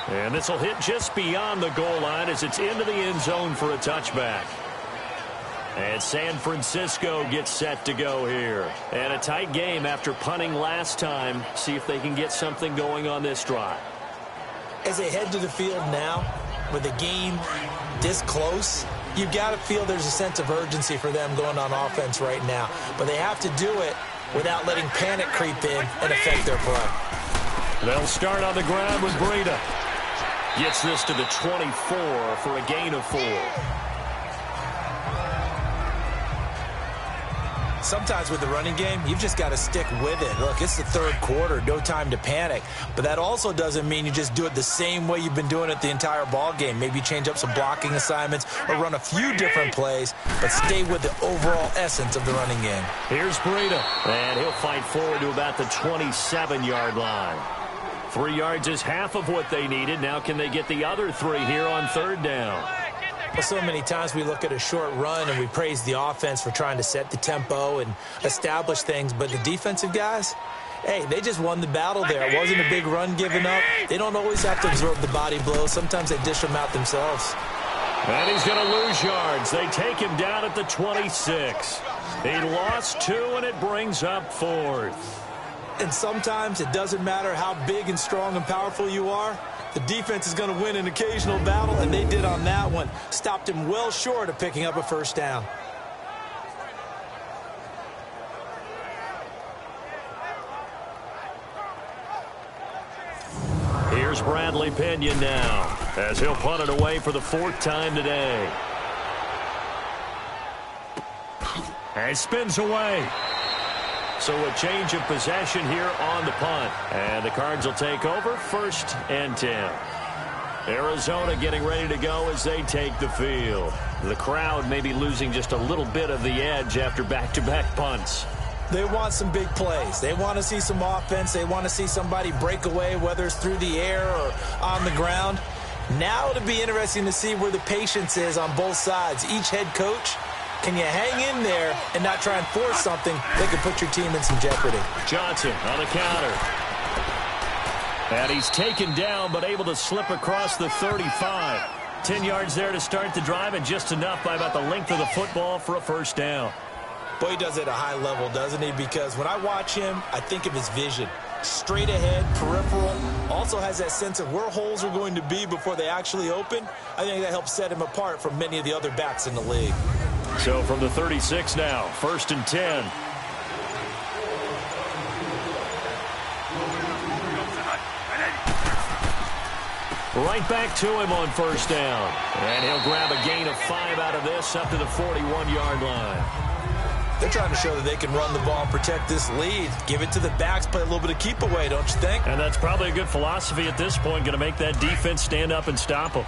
And this will hit just beyond the goal line as it's into the end zone for a touchback. And San Francisco gets set to go here. And a tight game after punting last time. See if they can get something going on this drive. As they head to the field now, with the game this close, you've got to feel there's a sense of urgency for them going on offense right now. But they have to do it without letting panic creep in and affect their play. They'll start on the ground with Breida. Gets this to the 24 for a gain of 4. sometimes with the running game, you've just got to stick with it. Look, it's the third quarter, no time to panic. But that also doesn't mean you just do it the same way you've been doing it the entire ball game. Maybe change up some blocking assignments or run a few different plays, but stay with the overall essence of the running game. Here's Breida, and he'll fight forward to about the 27-yard line. 3 yards is half of what they needed. Now can they get the other 3 here on third down? Well, so many times we look at a short run and we praise the offense for trying to set the tempo and establish things, but the defensive guys, hey, they just won the battle there. It wasn't a big run given up. They don't always have to absorb the body blows. Sometimes they dish them out themselves. And he's going to lose yards. They take him down at the 26. He lost 2, and it brings up 4th. And sometimes it doesn't matter how big and strong and powerful you are. The defense is going to win an occasional battle, and they did on that one. Stopped him well short of picking up a first down. Here's Bradley Pinion now, as he'll punt it away for the 4th time today. And spins away. So a change of possession here on the punt. And the Cards will take over 1st and 10. Arizona getting ready to go as they take the field. The crowd may be losing just a little bit of the edge after back-to-back punts. They want some big plays. They want to see some offense. They want to see somebody break away, whether it's through the air or on the ground. Now it'll be interesting to see where the patience is on both sides. Each head coach, can you hang in there and not try and force something that could put your team in some jeopardy? Johnson on the counter. And he's taken down but able to slip across the 35. 10 yards there to start the drive and just enough by about the length of the football for a first down. Boy, he does it at a high level, doesn't he? Because when I watch him, I think of his vision. Straight ahead, peripheral. Also has that sense of where holes are going to be before they actually open. I think that helps set him apart from many of the other backs in the league. So from the 36 now, 1st and 10. Right back to him on first down. And he'll grab a gain of 5 out of this up to the 41-yard line. They're trying to show that they can run the ball and protect this lead. Give it to the backs, play a little bit of keep away, don't you think? And that's probably a good philosophy at this point, going to make that defense stand up and stop them.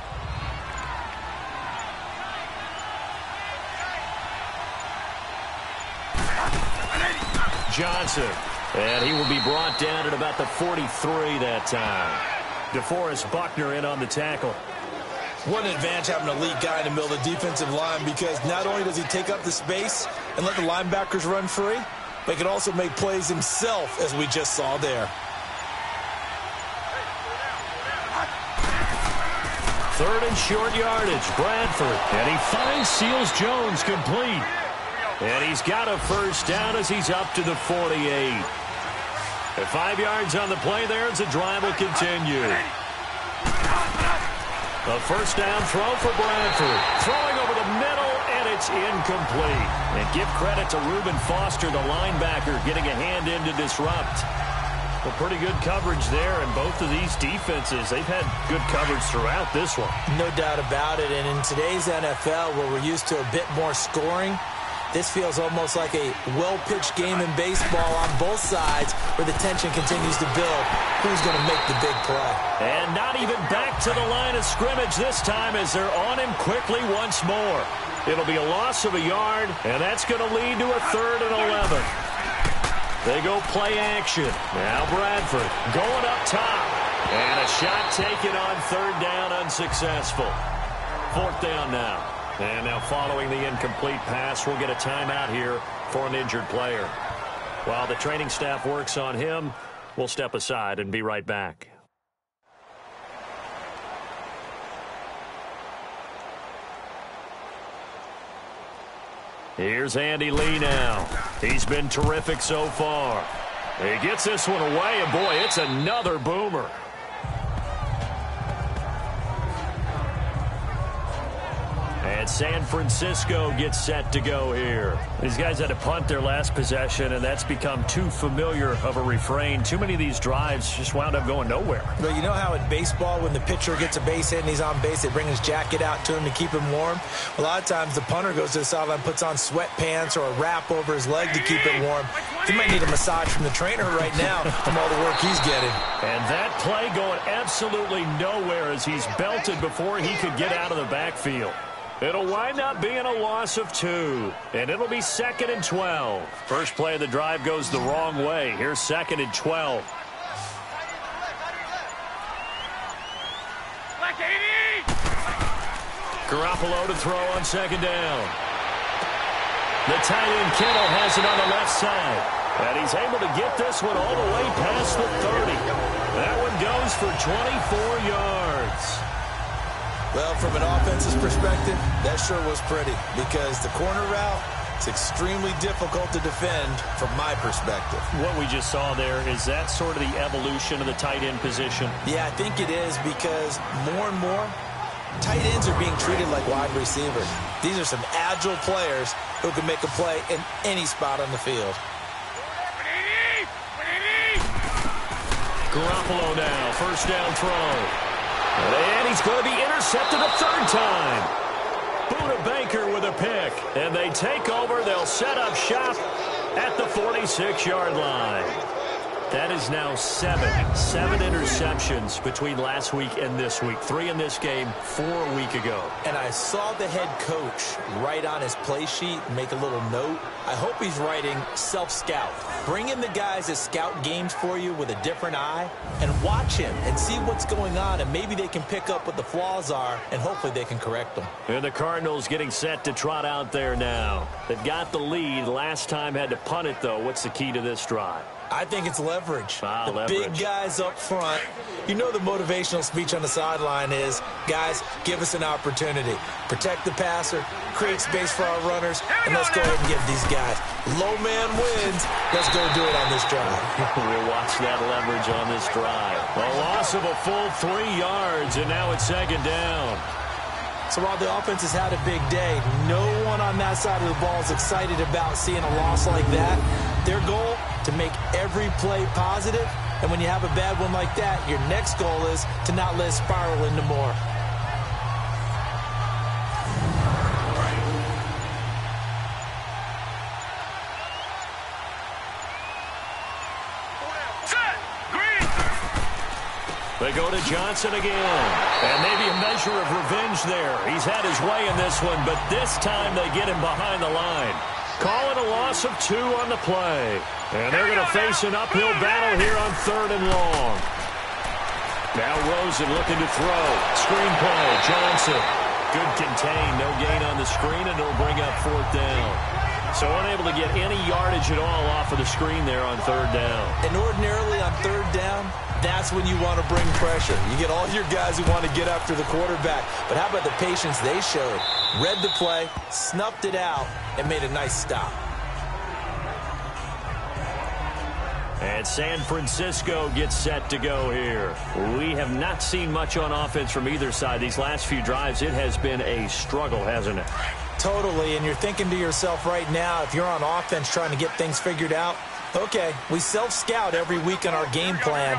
Johnson. And he will be brought down at about the 43 that time. DeForest Buckner in on the tackle. What an advantage having an elite guy in the middle of the defensive line, because not only does he take up the space and let the linebackers run free, but he can also make plays himself, as we just saw there. 3rd and short yardage, Bradford. And he finds Seals Jones complete. And he's got a first down as he's up to the 48. At 5 yards on the play there as the drive will continue. A first down throw for Bradford. Throwing over the middle, and it's incomplete. And give credit to Reuben Foster, the linebacker, getting a hand in to disrupt. Well, pretty good coverage there, and both of these defenses, they've had good coverage throughout this one. No doubt about it, and in today's NFL, where we're used to a bit more scoring, this feels almost like a well-pitched game in baseball on both sides, where the tension continues to build. Who's going to make the big play? And not even back to the line of scrimmage this time, as they're on him quickly once more. It'll be a loss of a yard, and that's going to lead to a 3rd and 11. They go play action. Now Bradford going up top. And a shot taken on 3rd down, unsuccessful. 4th down now. And now following the incomplete pass, we'll get a timeout here for an injured player. While the training staff works on him, we'll step aside and be right back. Here's Andy Lee now. He's been terrific so far. He gets this one away, and boy, it's another boomer. And San Francisco gets set to go here. These guys had to punt their last possession, and that's become too familiar of a refrain. Too many of these drives just wound up going nowhere. Well, you know how in baseball, when the pitcher gets a base hit and he's on base, they bring his jacket out to him to keep him warm? A lot of times the punter goes to the sideline, puts on sweatpants or a wrap over his leg to keep it warm. He might need a massage from the trainer right now from all the work he's getting. And that play going absolutely nowhere as he's belted before he could get out of the backfield. It'll wind up being a loss of 2, and it'll be 2nd and 12. First play of the drive goes the wrong way. Here's 2nd and 12. Garoppolo to throw on 2nd down. The tight end Kittle has it on the left side. And he's able to get this one all the way past the 30. That one goes for 24 yards. Well, from an offensive perspective, that sure was pretty because the corner route is extremely difficult to defend from my perspective. What we just saw there, is that sort of the evolution of the tight end position? Yeah, I think it is because more and more, tight ends are being treated like wide receivers. These are some agile players who can make a play in any spot on the field. Garoppolo now, first down throw. And he's going to be intercepted a 3rd time. Budda Baker with a pick. And they take over. They'll set up shop at the 46-yard line. That is now 7 interceptions between last week and this week. 3 in this game, 4 a week ago. And I saw the head coach write on his play sheet, make a little note. I hope he's writing self-scout. Bring in the guys that scout games for you with a different eye and watch him and see what's going on, and maybe they can pick up what the flaws are, and hopefully they can correct them. And the Cardinals getting set to trot out there now. They've got the lead. Last time had to punt it, though. What's the key to this drive? I think it's leverage. Leverage. Big guys up front. You know the motivational speech on the sideline is, guys, give us an opportunity. Protect the passer, create space for our runners, and let's go ahead and give these guys. Low man wins. Let's go do it on this drive. We'll watch that leverage on this drive. A loss of a full 3 yards, and now it's 2nd down. So while the offense has had a big day, no one on that side of the ball is excited about seeing a loss like that. Their goal, to make every play positive. And when you have a bad one like that, your next goal is to not let it spiral into more. They go to Johnson again. And maybe a measure of revenge there. He's had his way in this one, but this time they get him behind the line. Call it a loss of 2 on the play. And they're going to face an uphill battle here on 3rd and long. Now Rosen looking to throw. Screen play, Johnson. Good contain, no gain on the screen, and it'll bring up 4th down. So unable to get any yardage at all off of the screen there on 3rd down. And ordinarily on 3rd down, that's when you want to bring pressure. You get all your guys who want to get after the quarterback. But how about the patience they showed? Read the play, snuffed it out, and made a nice stop. And San Francisco gets set to go here. We have not seen much on offense from either side. These last few drives, it has been a struggle, hasn't it? Totally, and you're thinking to yourself right now, if you're on offense trying to get things figured out, okay, we self-scout every week on our game plan.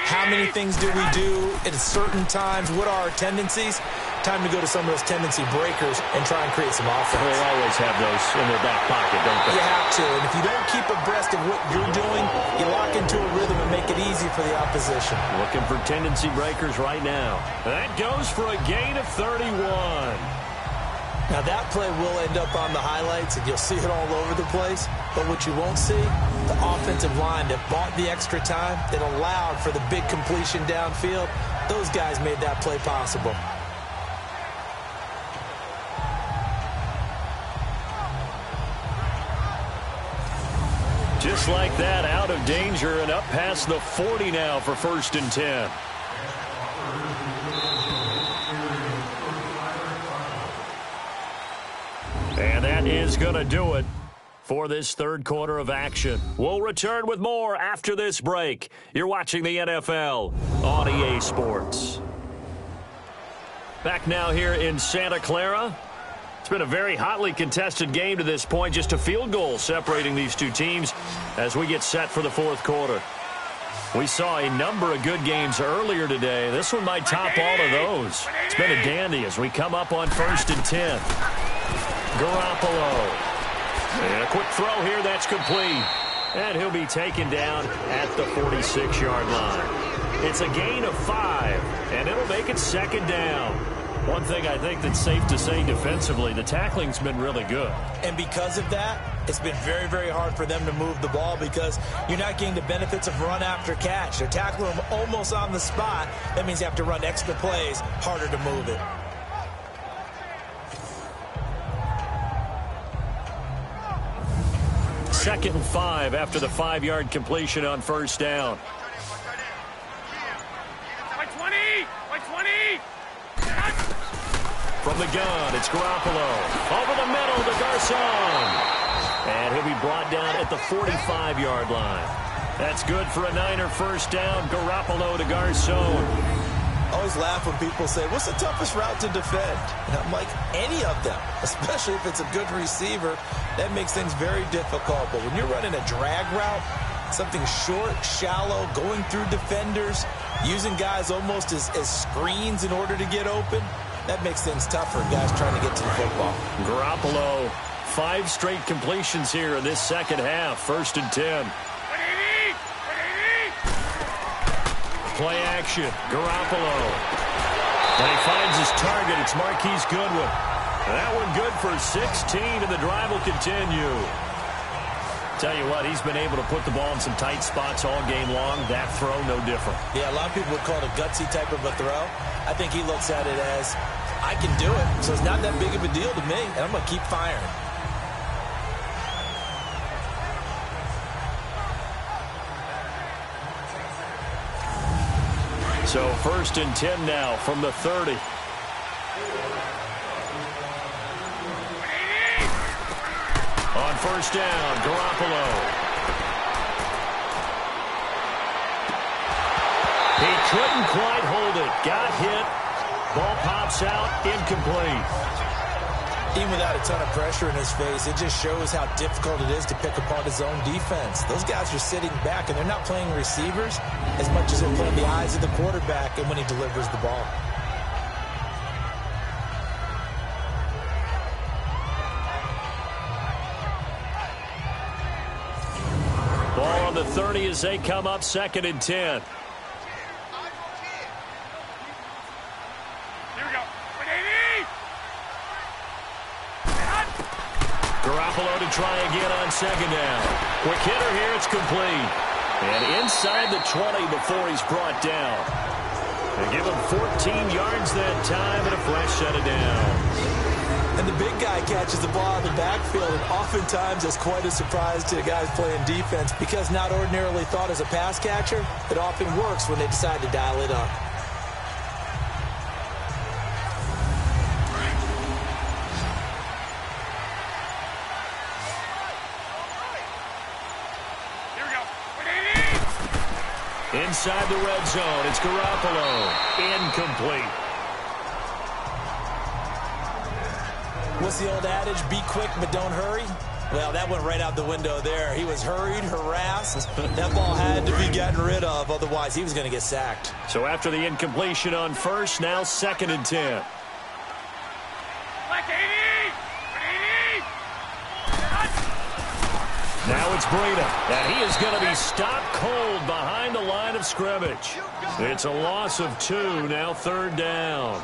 How many things do we do at certain times? What are our tendencies? Time to go to some of those tendency breakers and try and create some offense. They always have those in their back pocket, don't they? You have to, and if you don't keep abreast of what you're doing, you lock into a rhythm and make it easy for the opposition. Looking for tendency breakers right now. That goes for a gain of 31. Now that play will end up on the highlights, and you'll see it all over the place. But what you won't see, the offensive line that bought the extra time, that allowed for the big completion downfield, those guys made that play possible. Just like that, out of danger and up past the 40 now for 1st and 10. And that is going to do it for this 3rd quarter of action. We'll return with more after this break. You're watching the NFL on EA Sports. Back now here in Santa Clara. been a very hotly contested game to this point. Just a field goal separating these two teams as we get set for the fourth quarter. We saw a number of good games earlier today. This one might top all of those. It's been a dandy as we come up on 1st and 10. Garoppolo. And a quick throw here that's complete. And he'll be taken down at the 46-yard line. It's a gain of 5, and it'll make it 2nd down. One thing I think that's safe to say defensively, the tackling's been really good. And because of that, it's been very, very hard for them to move the ball because you're not getting the benefits of run after catch. They're tackling them almost on the spot. That means you have to run extra plays, harder to move it. Second and 5 after the 5-yard completion on 1st down. From the gun, it's Garoppolo. Over the middle to Garcon. And he'll be brought down at the 45-yard line. That's good for a Niner 1st down. Garoppolo to Garcon. I always laugh when people say, what's the toughest route to defend? And I'm like, any of them, especially if it's a good receiver. That makes things very difficult. But when you're running a drag route, something short, shallow, going through defenders, using guys almost as screens in order to get open, that makes things tough for guys trying to get to the football. Garoppolo, 5 straight completions here in this second half. 1st and 10. Play action. Garoppolo. And he finds his target. It's Marquise Goodwin. That one good for 16, and the drive will continue. Tell you what, he's been able to put the ball in some tight spots all game long. That throw, no different. Yeah, a lot of people would call it a gutsy type of a throw. I think he looks at it as, I can do it, so it's not that big of a deal to me, and I'm going to keep firing. So 1st and 10 now from the 30. On 1st down, Garoppolo. He couldn't quite hold it. Got hit. Ball pops out. Incomplete. Even without a ton of pressure in his face, it just shows how difficult it is to pick apart his own defense. Those guys are sitting back, and they're not playing receivers as much as they're playing the eyes of the quarterback and when he delivers the ball. Ball on the 30 as they come up 2nd and 10. Garoppolo to try again on 2nd down. Quick hitter here, it's complete. And inside the 20 before he's brought down. They give him 14 yards that time and a fresh set of downs. And the big guy catches the ball in the backfield, and oftentimes it's quite a surprise to the guys playing defense because not ordinarily thought as a pass catcher, it often works when they decide to dial it up. Inside the red zone, it's Garoppolo. Incomplete. What's the old adage? Be quick, but don't hurry. Well, that went right out the window there. He was hurried, harassed. That ball had to be gotten rid of, otherwise he was going to get sacked. So after the incompletion on 1st, now 2nd and 10. Now it's Breida, and he is going to be stopped cold behind the line of scrimmage. It's a loss of 2, now 3rd down.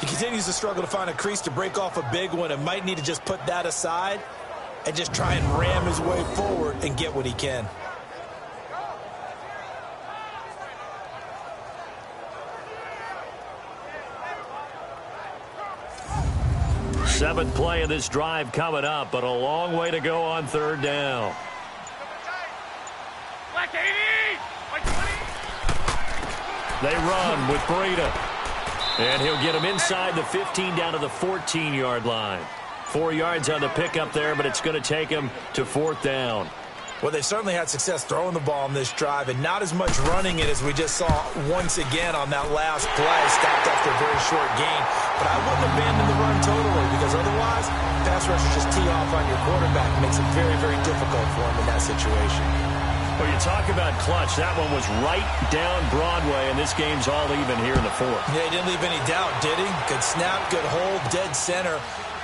He continues to struggle to find a crease to break off a big one and might need to just put that aside and just try and ram his way forward and get what he can. Seventh play of this drive coming up, but a long way to go on 3rd down. They run with Breida. And he'll get him inside the 15 down to the 14-yard line. 4 yards on the pickup there, but it's going to take him to 4th down. Well, they've certainly had success throwing the ball on this drive and not as much running it as we just saw once again on that last play. Stopped after a very short gain. But I wouldn't abandon the run totally because otherwise, pass rushers just tee off on your quarterback. It makes it very, very difficult for him in that situation. Well, you talk about clutch. That one was right down Broadway, and this game's all even here in the fourth. Yeah, he didn't leave any doubt, did he? Good snap, good hold, dead center.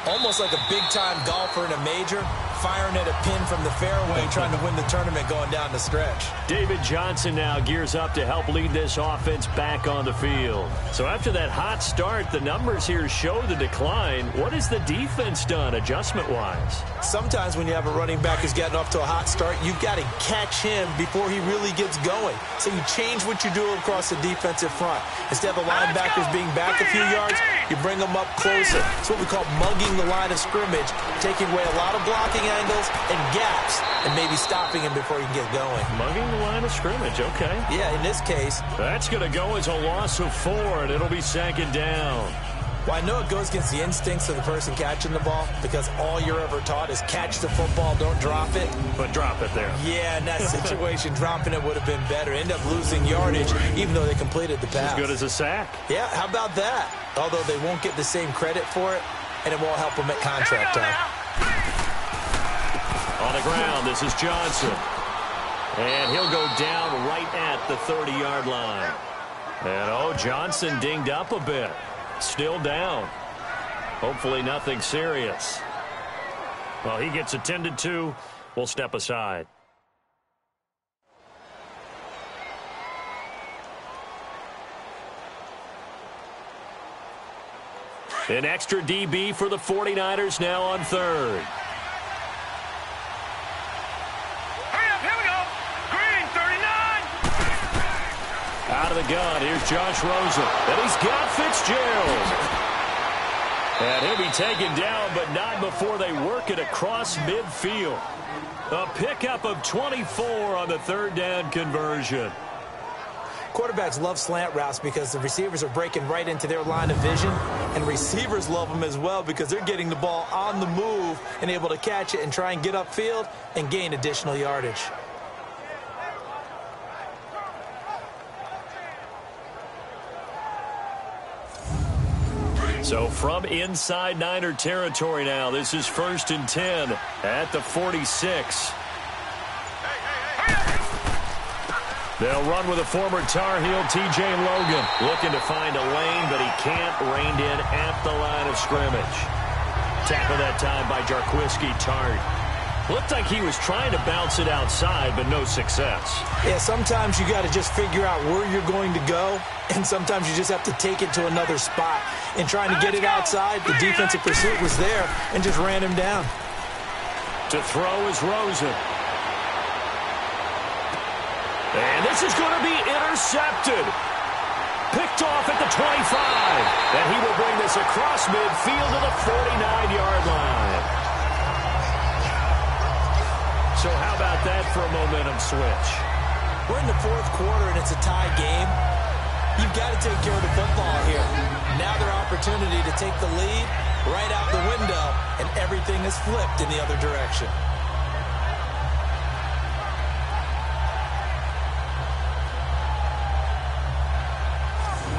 Almost like a big-time golfer in a major, firing at a pin from the fairway, trying to win the tournament going down the stretch. David Johnson now gears up to help lead this offense back on the field. So after that hot start, the numbers here show the decline. What has the defense done adjustment-wise? Sometimes when you have a running back who's getting off to a hot start, you've got to catch him before he really gets going. So you change what you do across the defensive front. Instead of the linebackers being back a few yards, you bring them up closer. It's what we call mugging the line of scrimmage, taking away a lot of blocking angles and gaps, and maybe stopping him before he can get going. Mugging the line of scrimmage, okay. Yeah, in this case. That's going to go as a loss of 4, and it'll be second down. Well, I know it goes against the instincts of the person catching the ball because all you're ever taught is catch the football, don't drop it. But drop it there. Yeah, in that situation, dropping it would have been better. End up losing yardage, even though they completed the pass. As good as a sack. Yeah, how about that? Although they won't get the same credit for it, and it won't help them at contract time. On the ground, this is Johnson. And he'll go down right at the 30-yard line. And, Johnson dinged up a bit. Still down. Hopefully nothing serious. Well, he gets attended to. We'll step aside. An extra DB for the 49ers now on third. Hurry up, here we go. Green, 39. Out of the gun, here's Josh Rosen. And he's got Fitzgerald. And he'll be taken down, but not before they work it across midfield. A pickup of 24 on the third down conversion. Quarterbacks love slant routes because the receivers are breaking right into their line of vision, and receivers love them as well because they're getting the ball on the move and able to catch it and try and get upfield and gain additional yardage. So from inside Niner territory now, this is 1st and 10 at the 46. They'll run with a former Tar Heel, T.J. Logan. Looking to find a lane, but he can't. Reined in at the line of scrimmage. Tackle that time by Jarquiski Tartt. Looked like he was trying to bounce it outside, but no success. Yeah, sometimes you got to just figure out where you're going to go, and sometimes you just have to take it to another spot. In trying to get it outside, the defensive pursuit was there and just ran him down. To throw is Rosen. And this is going to be intercepted. Picked off at the 25. And he will bring this across midfield to the 49-yard line. So how about that for a momentum switch? We're in the fourth quarter, and it's a tie game. You've got to take care of the football here. Now their opportunity to take the lead right out the window, and everything is flipped in the other direction.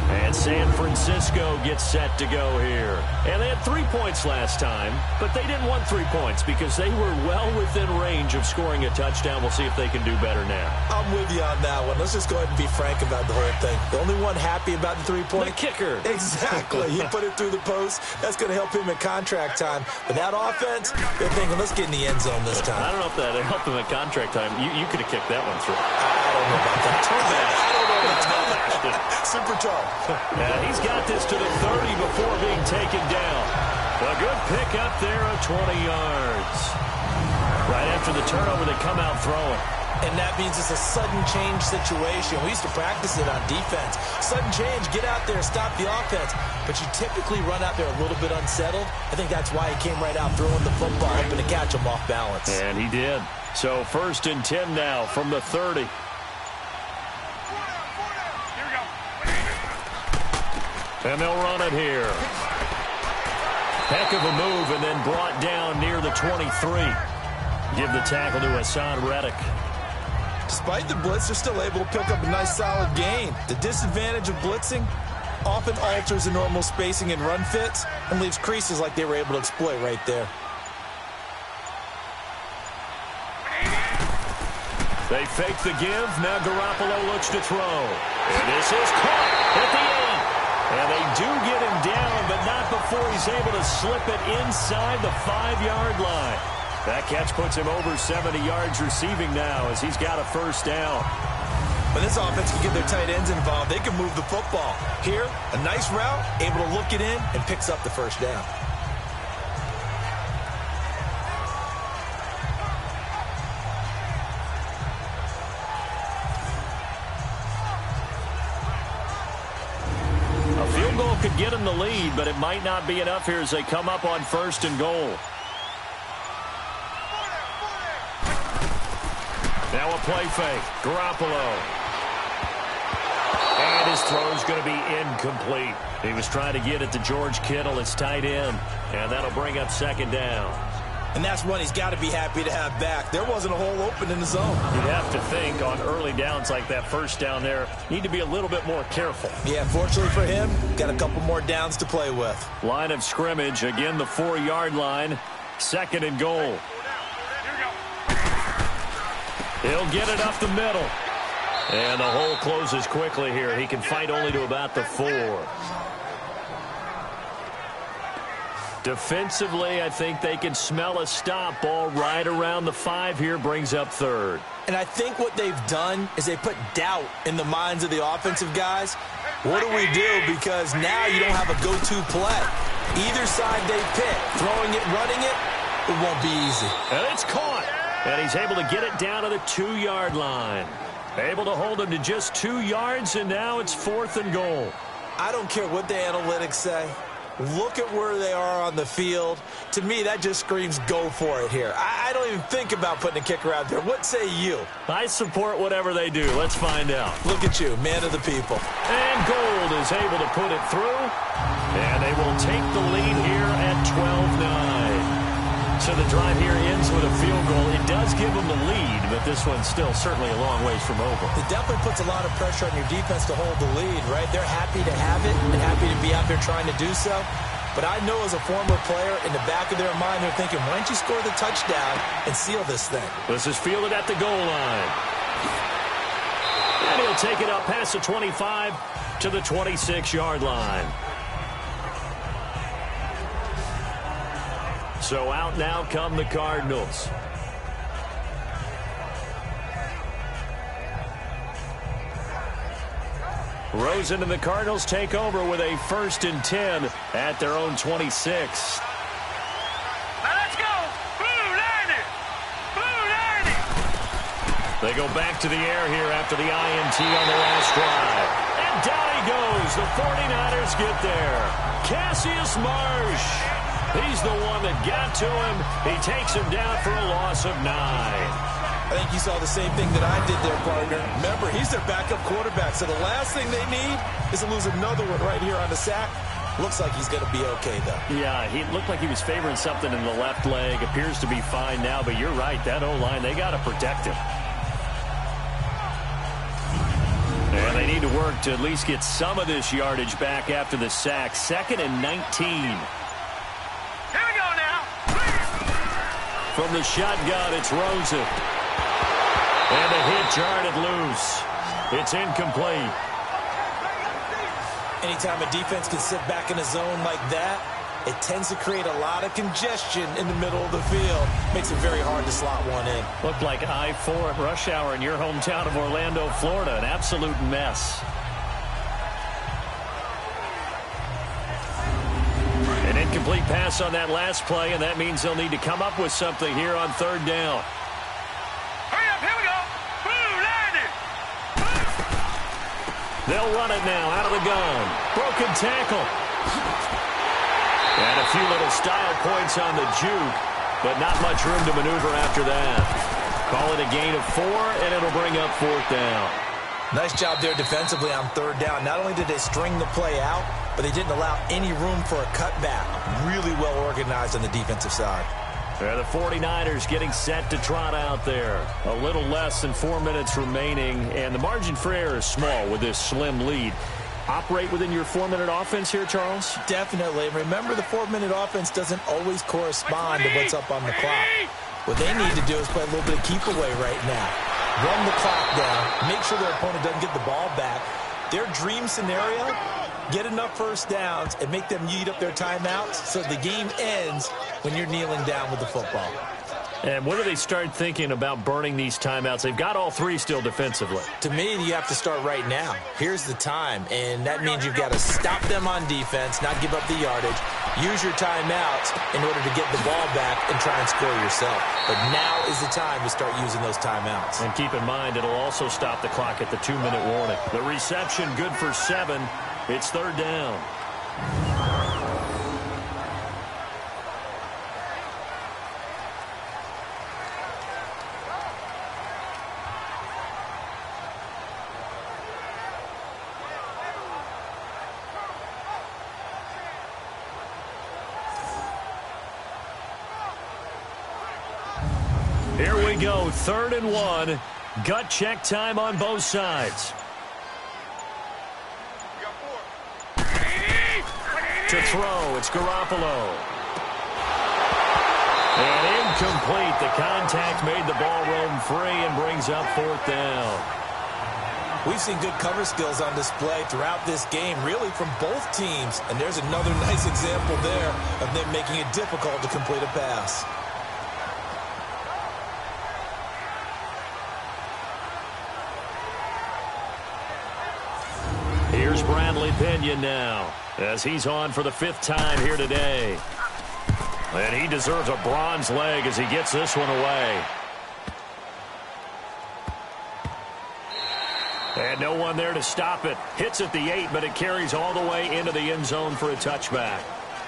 And San Francisco gets set to go here. And they had 3 points last time, but they didn't want 3 points because they were well within range of scoring a touchdown. We'll see if they can do better now. I'm with you on that one. Let's just go ahead and be frank about the whole thing. The only one happy about the 3-point. The kicker. Exactly. He put it through the post. That's going to help him at contract time. But that offense, they're thinking, let's get in the end zone this time. I don't know if that helped him at contract time. You could have kicked that one through. I don't know about that. I don't know about that. Super tall. And he's got this to the 30 before being taken down. A good pick up there of 20 yards. Right after the turnover, they come out throwing. And that means it's a sudden change situation. We used to practice it on defense. Sudden change, get out there, stop the offense. But you typically run out there a little bit unsettled. I think that's why he came right out throwing the football, hoping to catch him off balance. And he did. So 1st and 10 now from the 30. And they'll run it here. Heck of a move, and then brought down near the 23. give the tackle to Hassan Reddick. Despite the blitz, they're still able to pick up a nice solid gain. The disadvantage of blitzing often alters the normal spacing and run fits and leaves creases like they were able to exploit right there. They fake the give. Now Garoppolo looks to throw. And this is caught at the 8. And they do get him down, but not before he's able to slip it inside the 5-yard line. That catch puts him over 70 yards receiving now as he's got a first down. When this offense can get their tight ends involved, they can move the football. Here, a nice route, able to look it in, and picks up the first down. A field goal could get them the lead, but it might not be enough here as they come up on 1st and goal. Now a play fake. Garoppolo. And his throw's going to be incomplete. He was trying to get it to George Kittle, his tight end. And that'll bring up 2nd down. And that's one he's got to be happy to have back. There wasn't a hole open in the zone. You'd have to think on early downs like that first down there, need to be a little bit more careful. Yeah, fortunately for him, got a couple more downs to play with. Line of scrimmage, again the 4-yard line. 2nd and goal. He'll get it up the middle. And the hole closes quickly here. He can fight only to about the 4. Defensively, I think they can smell a stop. Ball right around the 5 here, brings up 3rd. And I think what they've done is they put doubt in the minds of the offensive guys. What do we do? Because now you don't have a go-to play. Either side they pick, throwing it, running it, it won't be easy. And it's caught. And he's able to get it down to the 2-yard line. Able to hold him to just 2 yards, and now it's 4th and goal. I don't care what the analytics say. Look at where they are on the field. To me, that just screams go for it here. I don't even think about putting a kicker out there. What say you? I support whatever they do. Let's find out. Look at you, man of the people. And Gould is able to put it through. And they will take the lead here at 12-9. So the drive here ends with a field goal. It does give them the lead, but this one's still certainly a long ways from over. It definitely puts a lot of pressure on your defense to hold the lead, right? They're happy to have it and happy to be out there trying to do so. But I know as a former player, in the back of their mind, they're thinking, why don't you score the touchdown and seal this thing? This is fielded at the goal line. And he'll take it up past the 25 to the 26-yard line. So out now come the Cardinals. Rosen and the Cardinals take over with a 1st and 10 at their own 26. Now let's go. Blue 90. Blue 90. They go back to the air here after the INT on the last drive. And down he goes. The 49ers get there. Cassius Marsh. He's the one that got to him. He takes him down for a loss of 9. I think you saw the same thing that I did there, partner. Remember, he's their backup quarterback, so the last thing they need is to lose another one right here on the sack. Looks like he's going to be okay, though. Yeah, he looked like he was favoring something in the left leg. Appears to be fine now, but you're right. That O-line, they got to protect him. And they need to work to at least get some of this yardage back after the sack. 2nd and 19. From the shotgun, it's Rosen. And the hit jarred it loose. It's incomplete. Anytime a defense can sit back in a zone like that, it tends to create a lot of congestion in the middle of the field. Makes it very hard to slot one in. Looked like I-4 at rush hour in your hometown of Orlando, Florida. An absolute mess. An incomplete pass on that last play, and that means they'll need to come up with something here on 3rd down. Hurry up, here we go. Blue 90. They'll run it now out of the gun. Broken tackle. And a few little style points on the juke, but not much room to maneuver after that. Call it a gain of 4, and it'll bring up 4th down. Nice job there defensively on 3rd down. Not only did they string the play out, but they didn't allow any room for a cutback. Really well organized on the defensive side. The 49ers getting set to trot out there. A little less than 4 minutes remaining, and the margin for error is small with this slim lead. Operate within your 4-minute offense here, Charles? Definitely. Remember, the 4-minute offense doesn't always correspond to what's up on the clock. What they need to do is play a little bit of keep away right now. Run the clock down. Make sure their opponent doesn't get the ball back. Their dream scenario, get enough first downs and make them eat up their timeouts so the game ends when you're kneeling down with the football. And when do they start thinking about burning these timeouts? They've got all three still defensively. To me, you have to start right now. Here's the time, and that means you've got to stop them on defense, not give up the yardage, use your timeouts in order to get the ball back and try and score yourself. But now is the time to start using those timeouts. And keep in mind, it'll also stop the clock at the 2-minute warning. The reception good for 7. It's third down. Here we go, 3rd and 1. Gut check time on both sides. To throw, it's Garoppolo. And incomplete. The contact made the ball roam free and brings up 4th down. We've seen good cover skills on display throughout this game, really from both teams. And there's another nice example there of them making it difficult to complete a pass. Here's Bradley Pinion now, as he's on for the 5th time here today. And he deserves a bronze leg as he gets this one away. And no one there to stop it. Hits at the 8, but it carries all the way into the end zone for a touchback.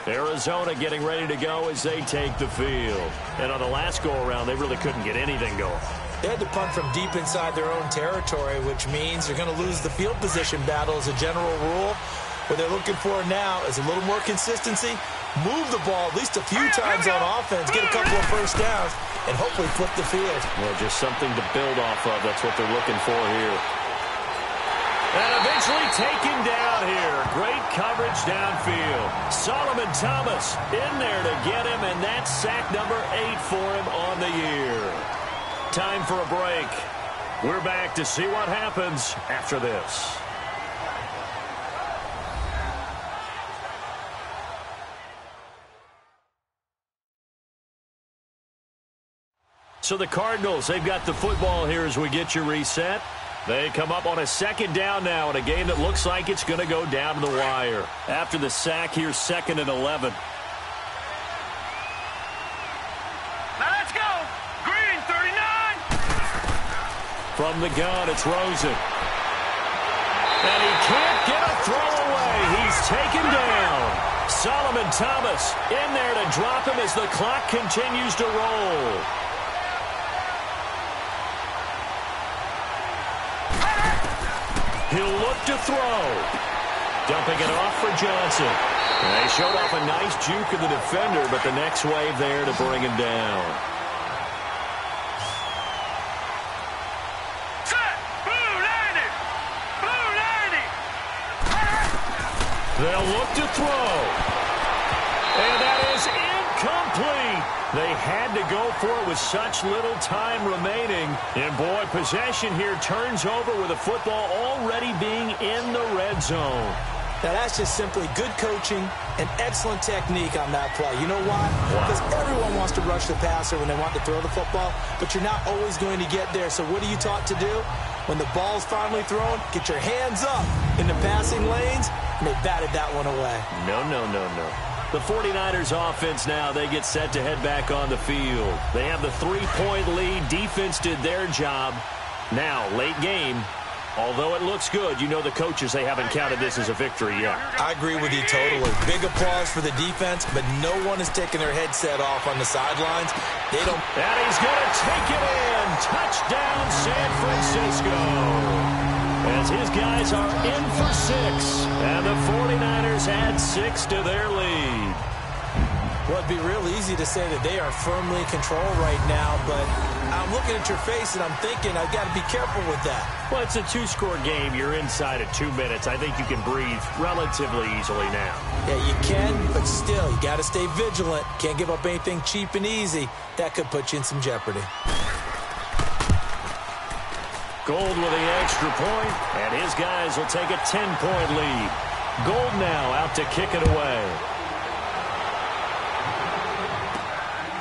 Arizona getting ready to go as they take the field. And on the last go-around, they really couldn't get anything going. They had to punt from deep inside their own territory, which means they're going to lose the field position battle as a general rule. What they're looking for now is a little more consistency, move the ball at least a few times on offense, get a couple of first downs, and hopefully flip the field. Well, just something to build off of. That's what they're looking for here. And eventually taken down here. Great coverage downfield. Solomon Thomas in there to get him, and that's sack number 8 for him on the year. Time for a break. We're back to see what happens after this. So the Cardinals, they've got the football here as we get you reset. They come up on a 2nd down now in a game that looks like it's going to go down to the wire. After the sack, here's 2nd and 11. Now let's go. Green, 39. From the gun, it's Rosen. And he can't get a throw away. He's taken down. Solomon Thomas in there to drop him as the clock continues to roll. He'll look to throw. Dumping it off for Johnson. And they showed off a nice juke of the defender, but the next wave there to bring him down. Set. Blue landing. Blue landing. They'll look to throw. And that is incomplete. They had to go for it with such little time remaining. And, boy, possession here turns over with the football already being in the red zone. Now, that's just simply good coaching and excellent technique on that play. You know why? Because everyone wants to rush the passer when they want to throw the football, but you're not always going to get there. So what are you taught to do? When the ball's finally thrown, get your hands up in the passing lanes, and they batted that one away. No. The 49ers offense now, they get set to head back on the field. They have the 3-point lead. Defense did their job. Now, late game, although it looks good, you know the coaches, they haven't counted this as a victory yet. I agree with you totally. Big applause for the defense, but no one is taking their headset off on the sidelines. They don't. And he's going to take it in. Touchdown, San Francisco. As his guys are in for 6. And the 49ers add 6 to their lead. Well, it'd be real easy to say that they are firmly in control right now, but I'm looking at your face and I'm thinking I've got to be careful with that. Well, it's a two-score game. You're inside of 2 minutes. I think you can breathe relatively easily now. Yeah, you can, but still, you got to stay vigilant. Can't give up anything cheap and easy. That could put you in some jeopardy. Gold with the extra point, and his guys will take a 10-point lead. Gold now out to kick it away.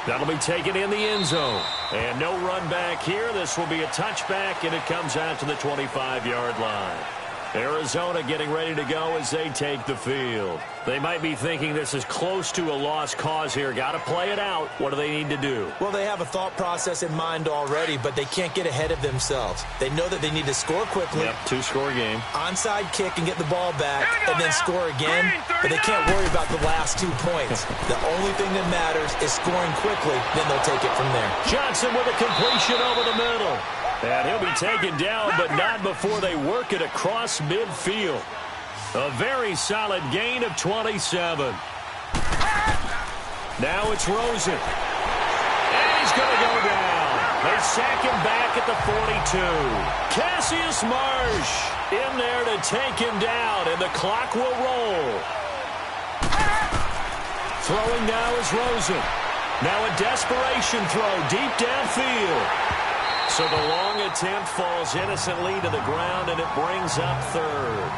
That'll be taken in the end zone. And no run back here. This will be a touchback, and it comes out to the 25-yard line. Arizona getting ready to go as they take the field. They might be thinking this is close to a lost cause here. Got to play it out. What do they need to do? Well, they have a thought process in mind already, but they can't get ahead of themselves. They know that they need to score quickly. Yep, two-score game. Onside kick and get the ball back, and then score again. But they can't worry about the last 2 points. The only thing that matters is scoring quickly, then they'll take it from there. Johnson with a completion over the middle. And he'll be taken down, but not before they work it across midfield. A very solid gain of 27. Now it's Rosen. And he's going to go down. They sack him back at the 42. Cassius Marsh in there to take him down, and the clock will roll. Throwing now is Rosen. Now a desperation throw deep downfield. So the long attempt falls innocently to the ground, and it brings up third.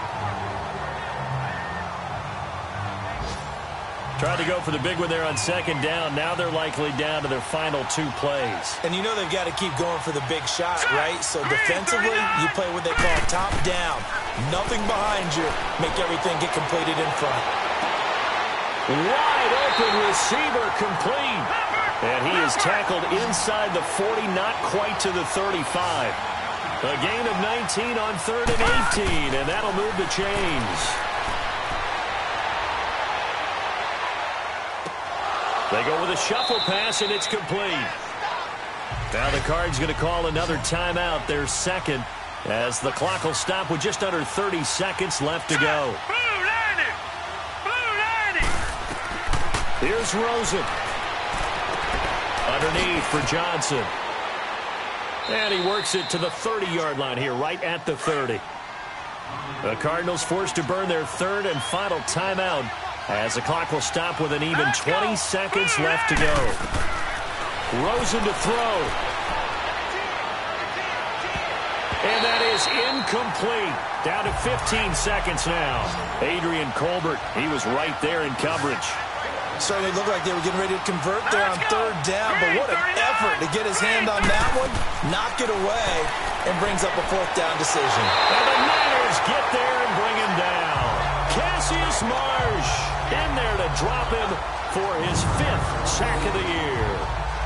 Tried to go for the big one there on second down. Now they're likely down to their final 2 plays. And you know they've got to keep going for the big shot, right? So defensively, you play what they call top down. Nothing behind you. Make everything get completed in front. Wide open receiver complete. And he is tackled inside the 40, not quite to the 35. A gain of 19 on 3rd and 18, and that'll move the chains. They go with a shuffle pass, and it's complete. Now the Cards going to call another timeout, their second, as the clock will stop with just under 30 seconds left to go. Here's Rosen. Underneath for Johnson. And he works it to the 30-yard line here, right at the 30. The Cardinals forced to burn their 3rd and final timeout as the clock will stop with an even 20 seconds left to go. Rosen to throw. And that is incomplete. Down to 15 seconds now. Adrian Colbert, he was right there in coverage. Certainly looked like they were getting ready to convert there on 3rd down, but what an effort to get his hand on that one, knock it away, and brings up a 4th down decision. And the Niners get there and bring him down. Cassius Marsh in there to drop him for his 5th sack of the year.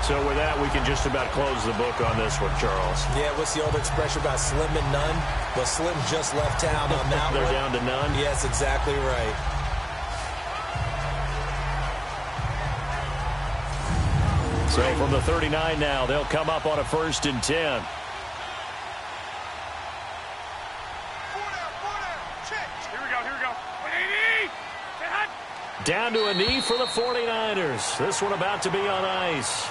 So with that, we can just about close the book on this one, Charles. Yeah, what's the old expression about slim and none? Well, Slim just left town on that They're one. down to none? Yes, exactly right. So from the 39 now, they'll come up on a 1st and 10. Here we go. Down to a knee for the 49ers. This one about to be on ice.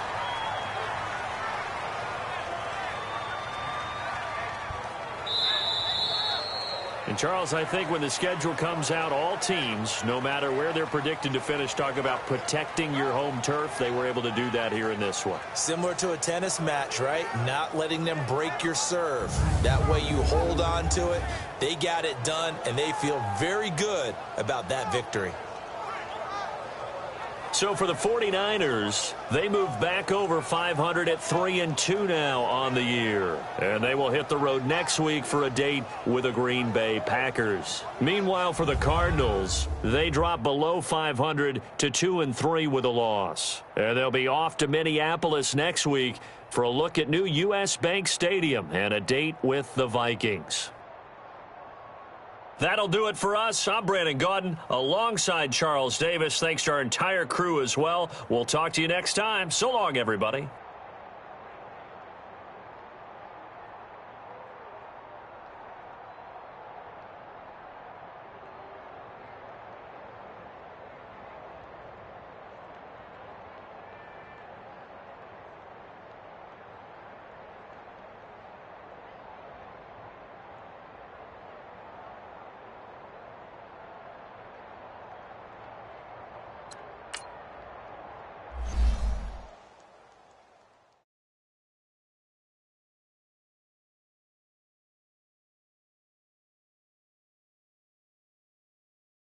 And, Charles, I think when the schedule comes out, all teams, no matter where they're predicted to finish, talk about protecting your home turf. They were able to do that here in this one. Similar to a tennis match, right? Not letting them break your serve. That way you hold on to it. They got it done, and they feel very good about that victory. So for the 49ers, they move back over 500 at 3-2 now on the year. And they will hit the road next week for a date with the Green Bay Packers. Meanwhile, for the Cardinals, they drop below 500 to 2-3 with a loss. And they'll be off to Minneapolis next week for a look at new U.S. Bank Stadium and a date with the Vikings. That'll do it for us. I'm Brandon Gaudin alongside Charles Davis. Thanks to our entire crew as well. We'll talk to you next time. So long, everybody.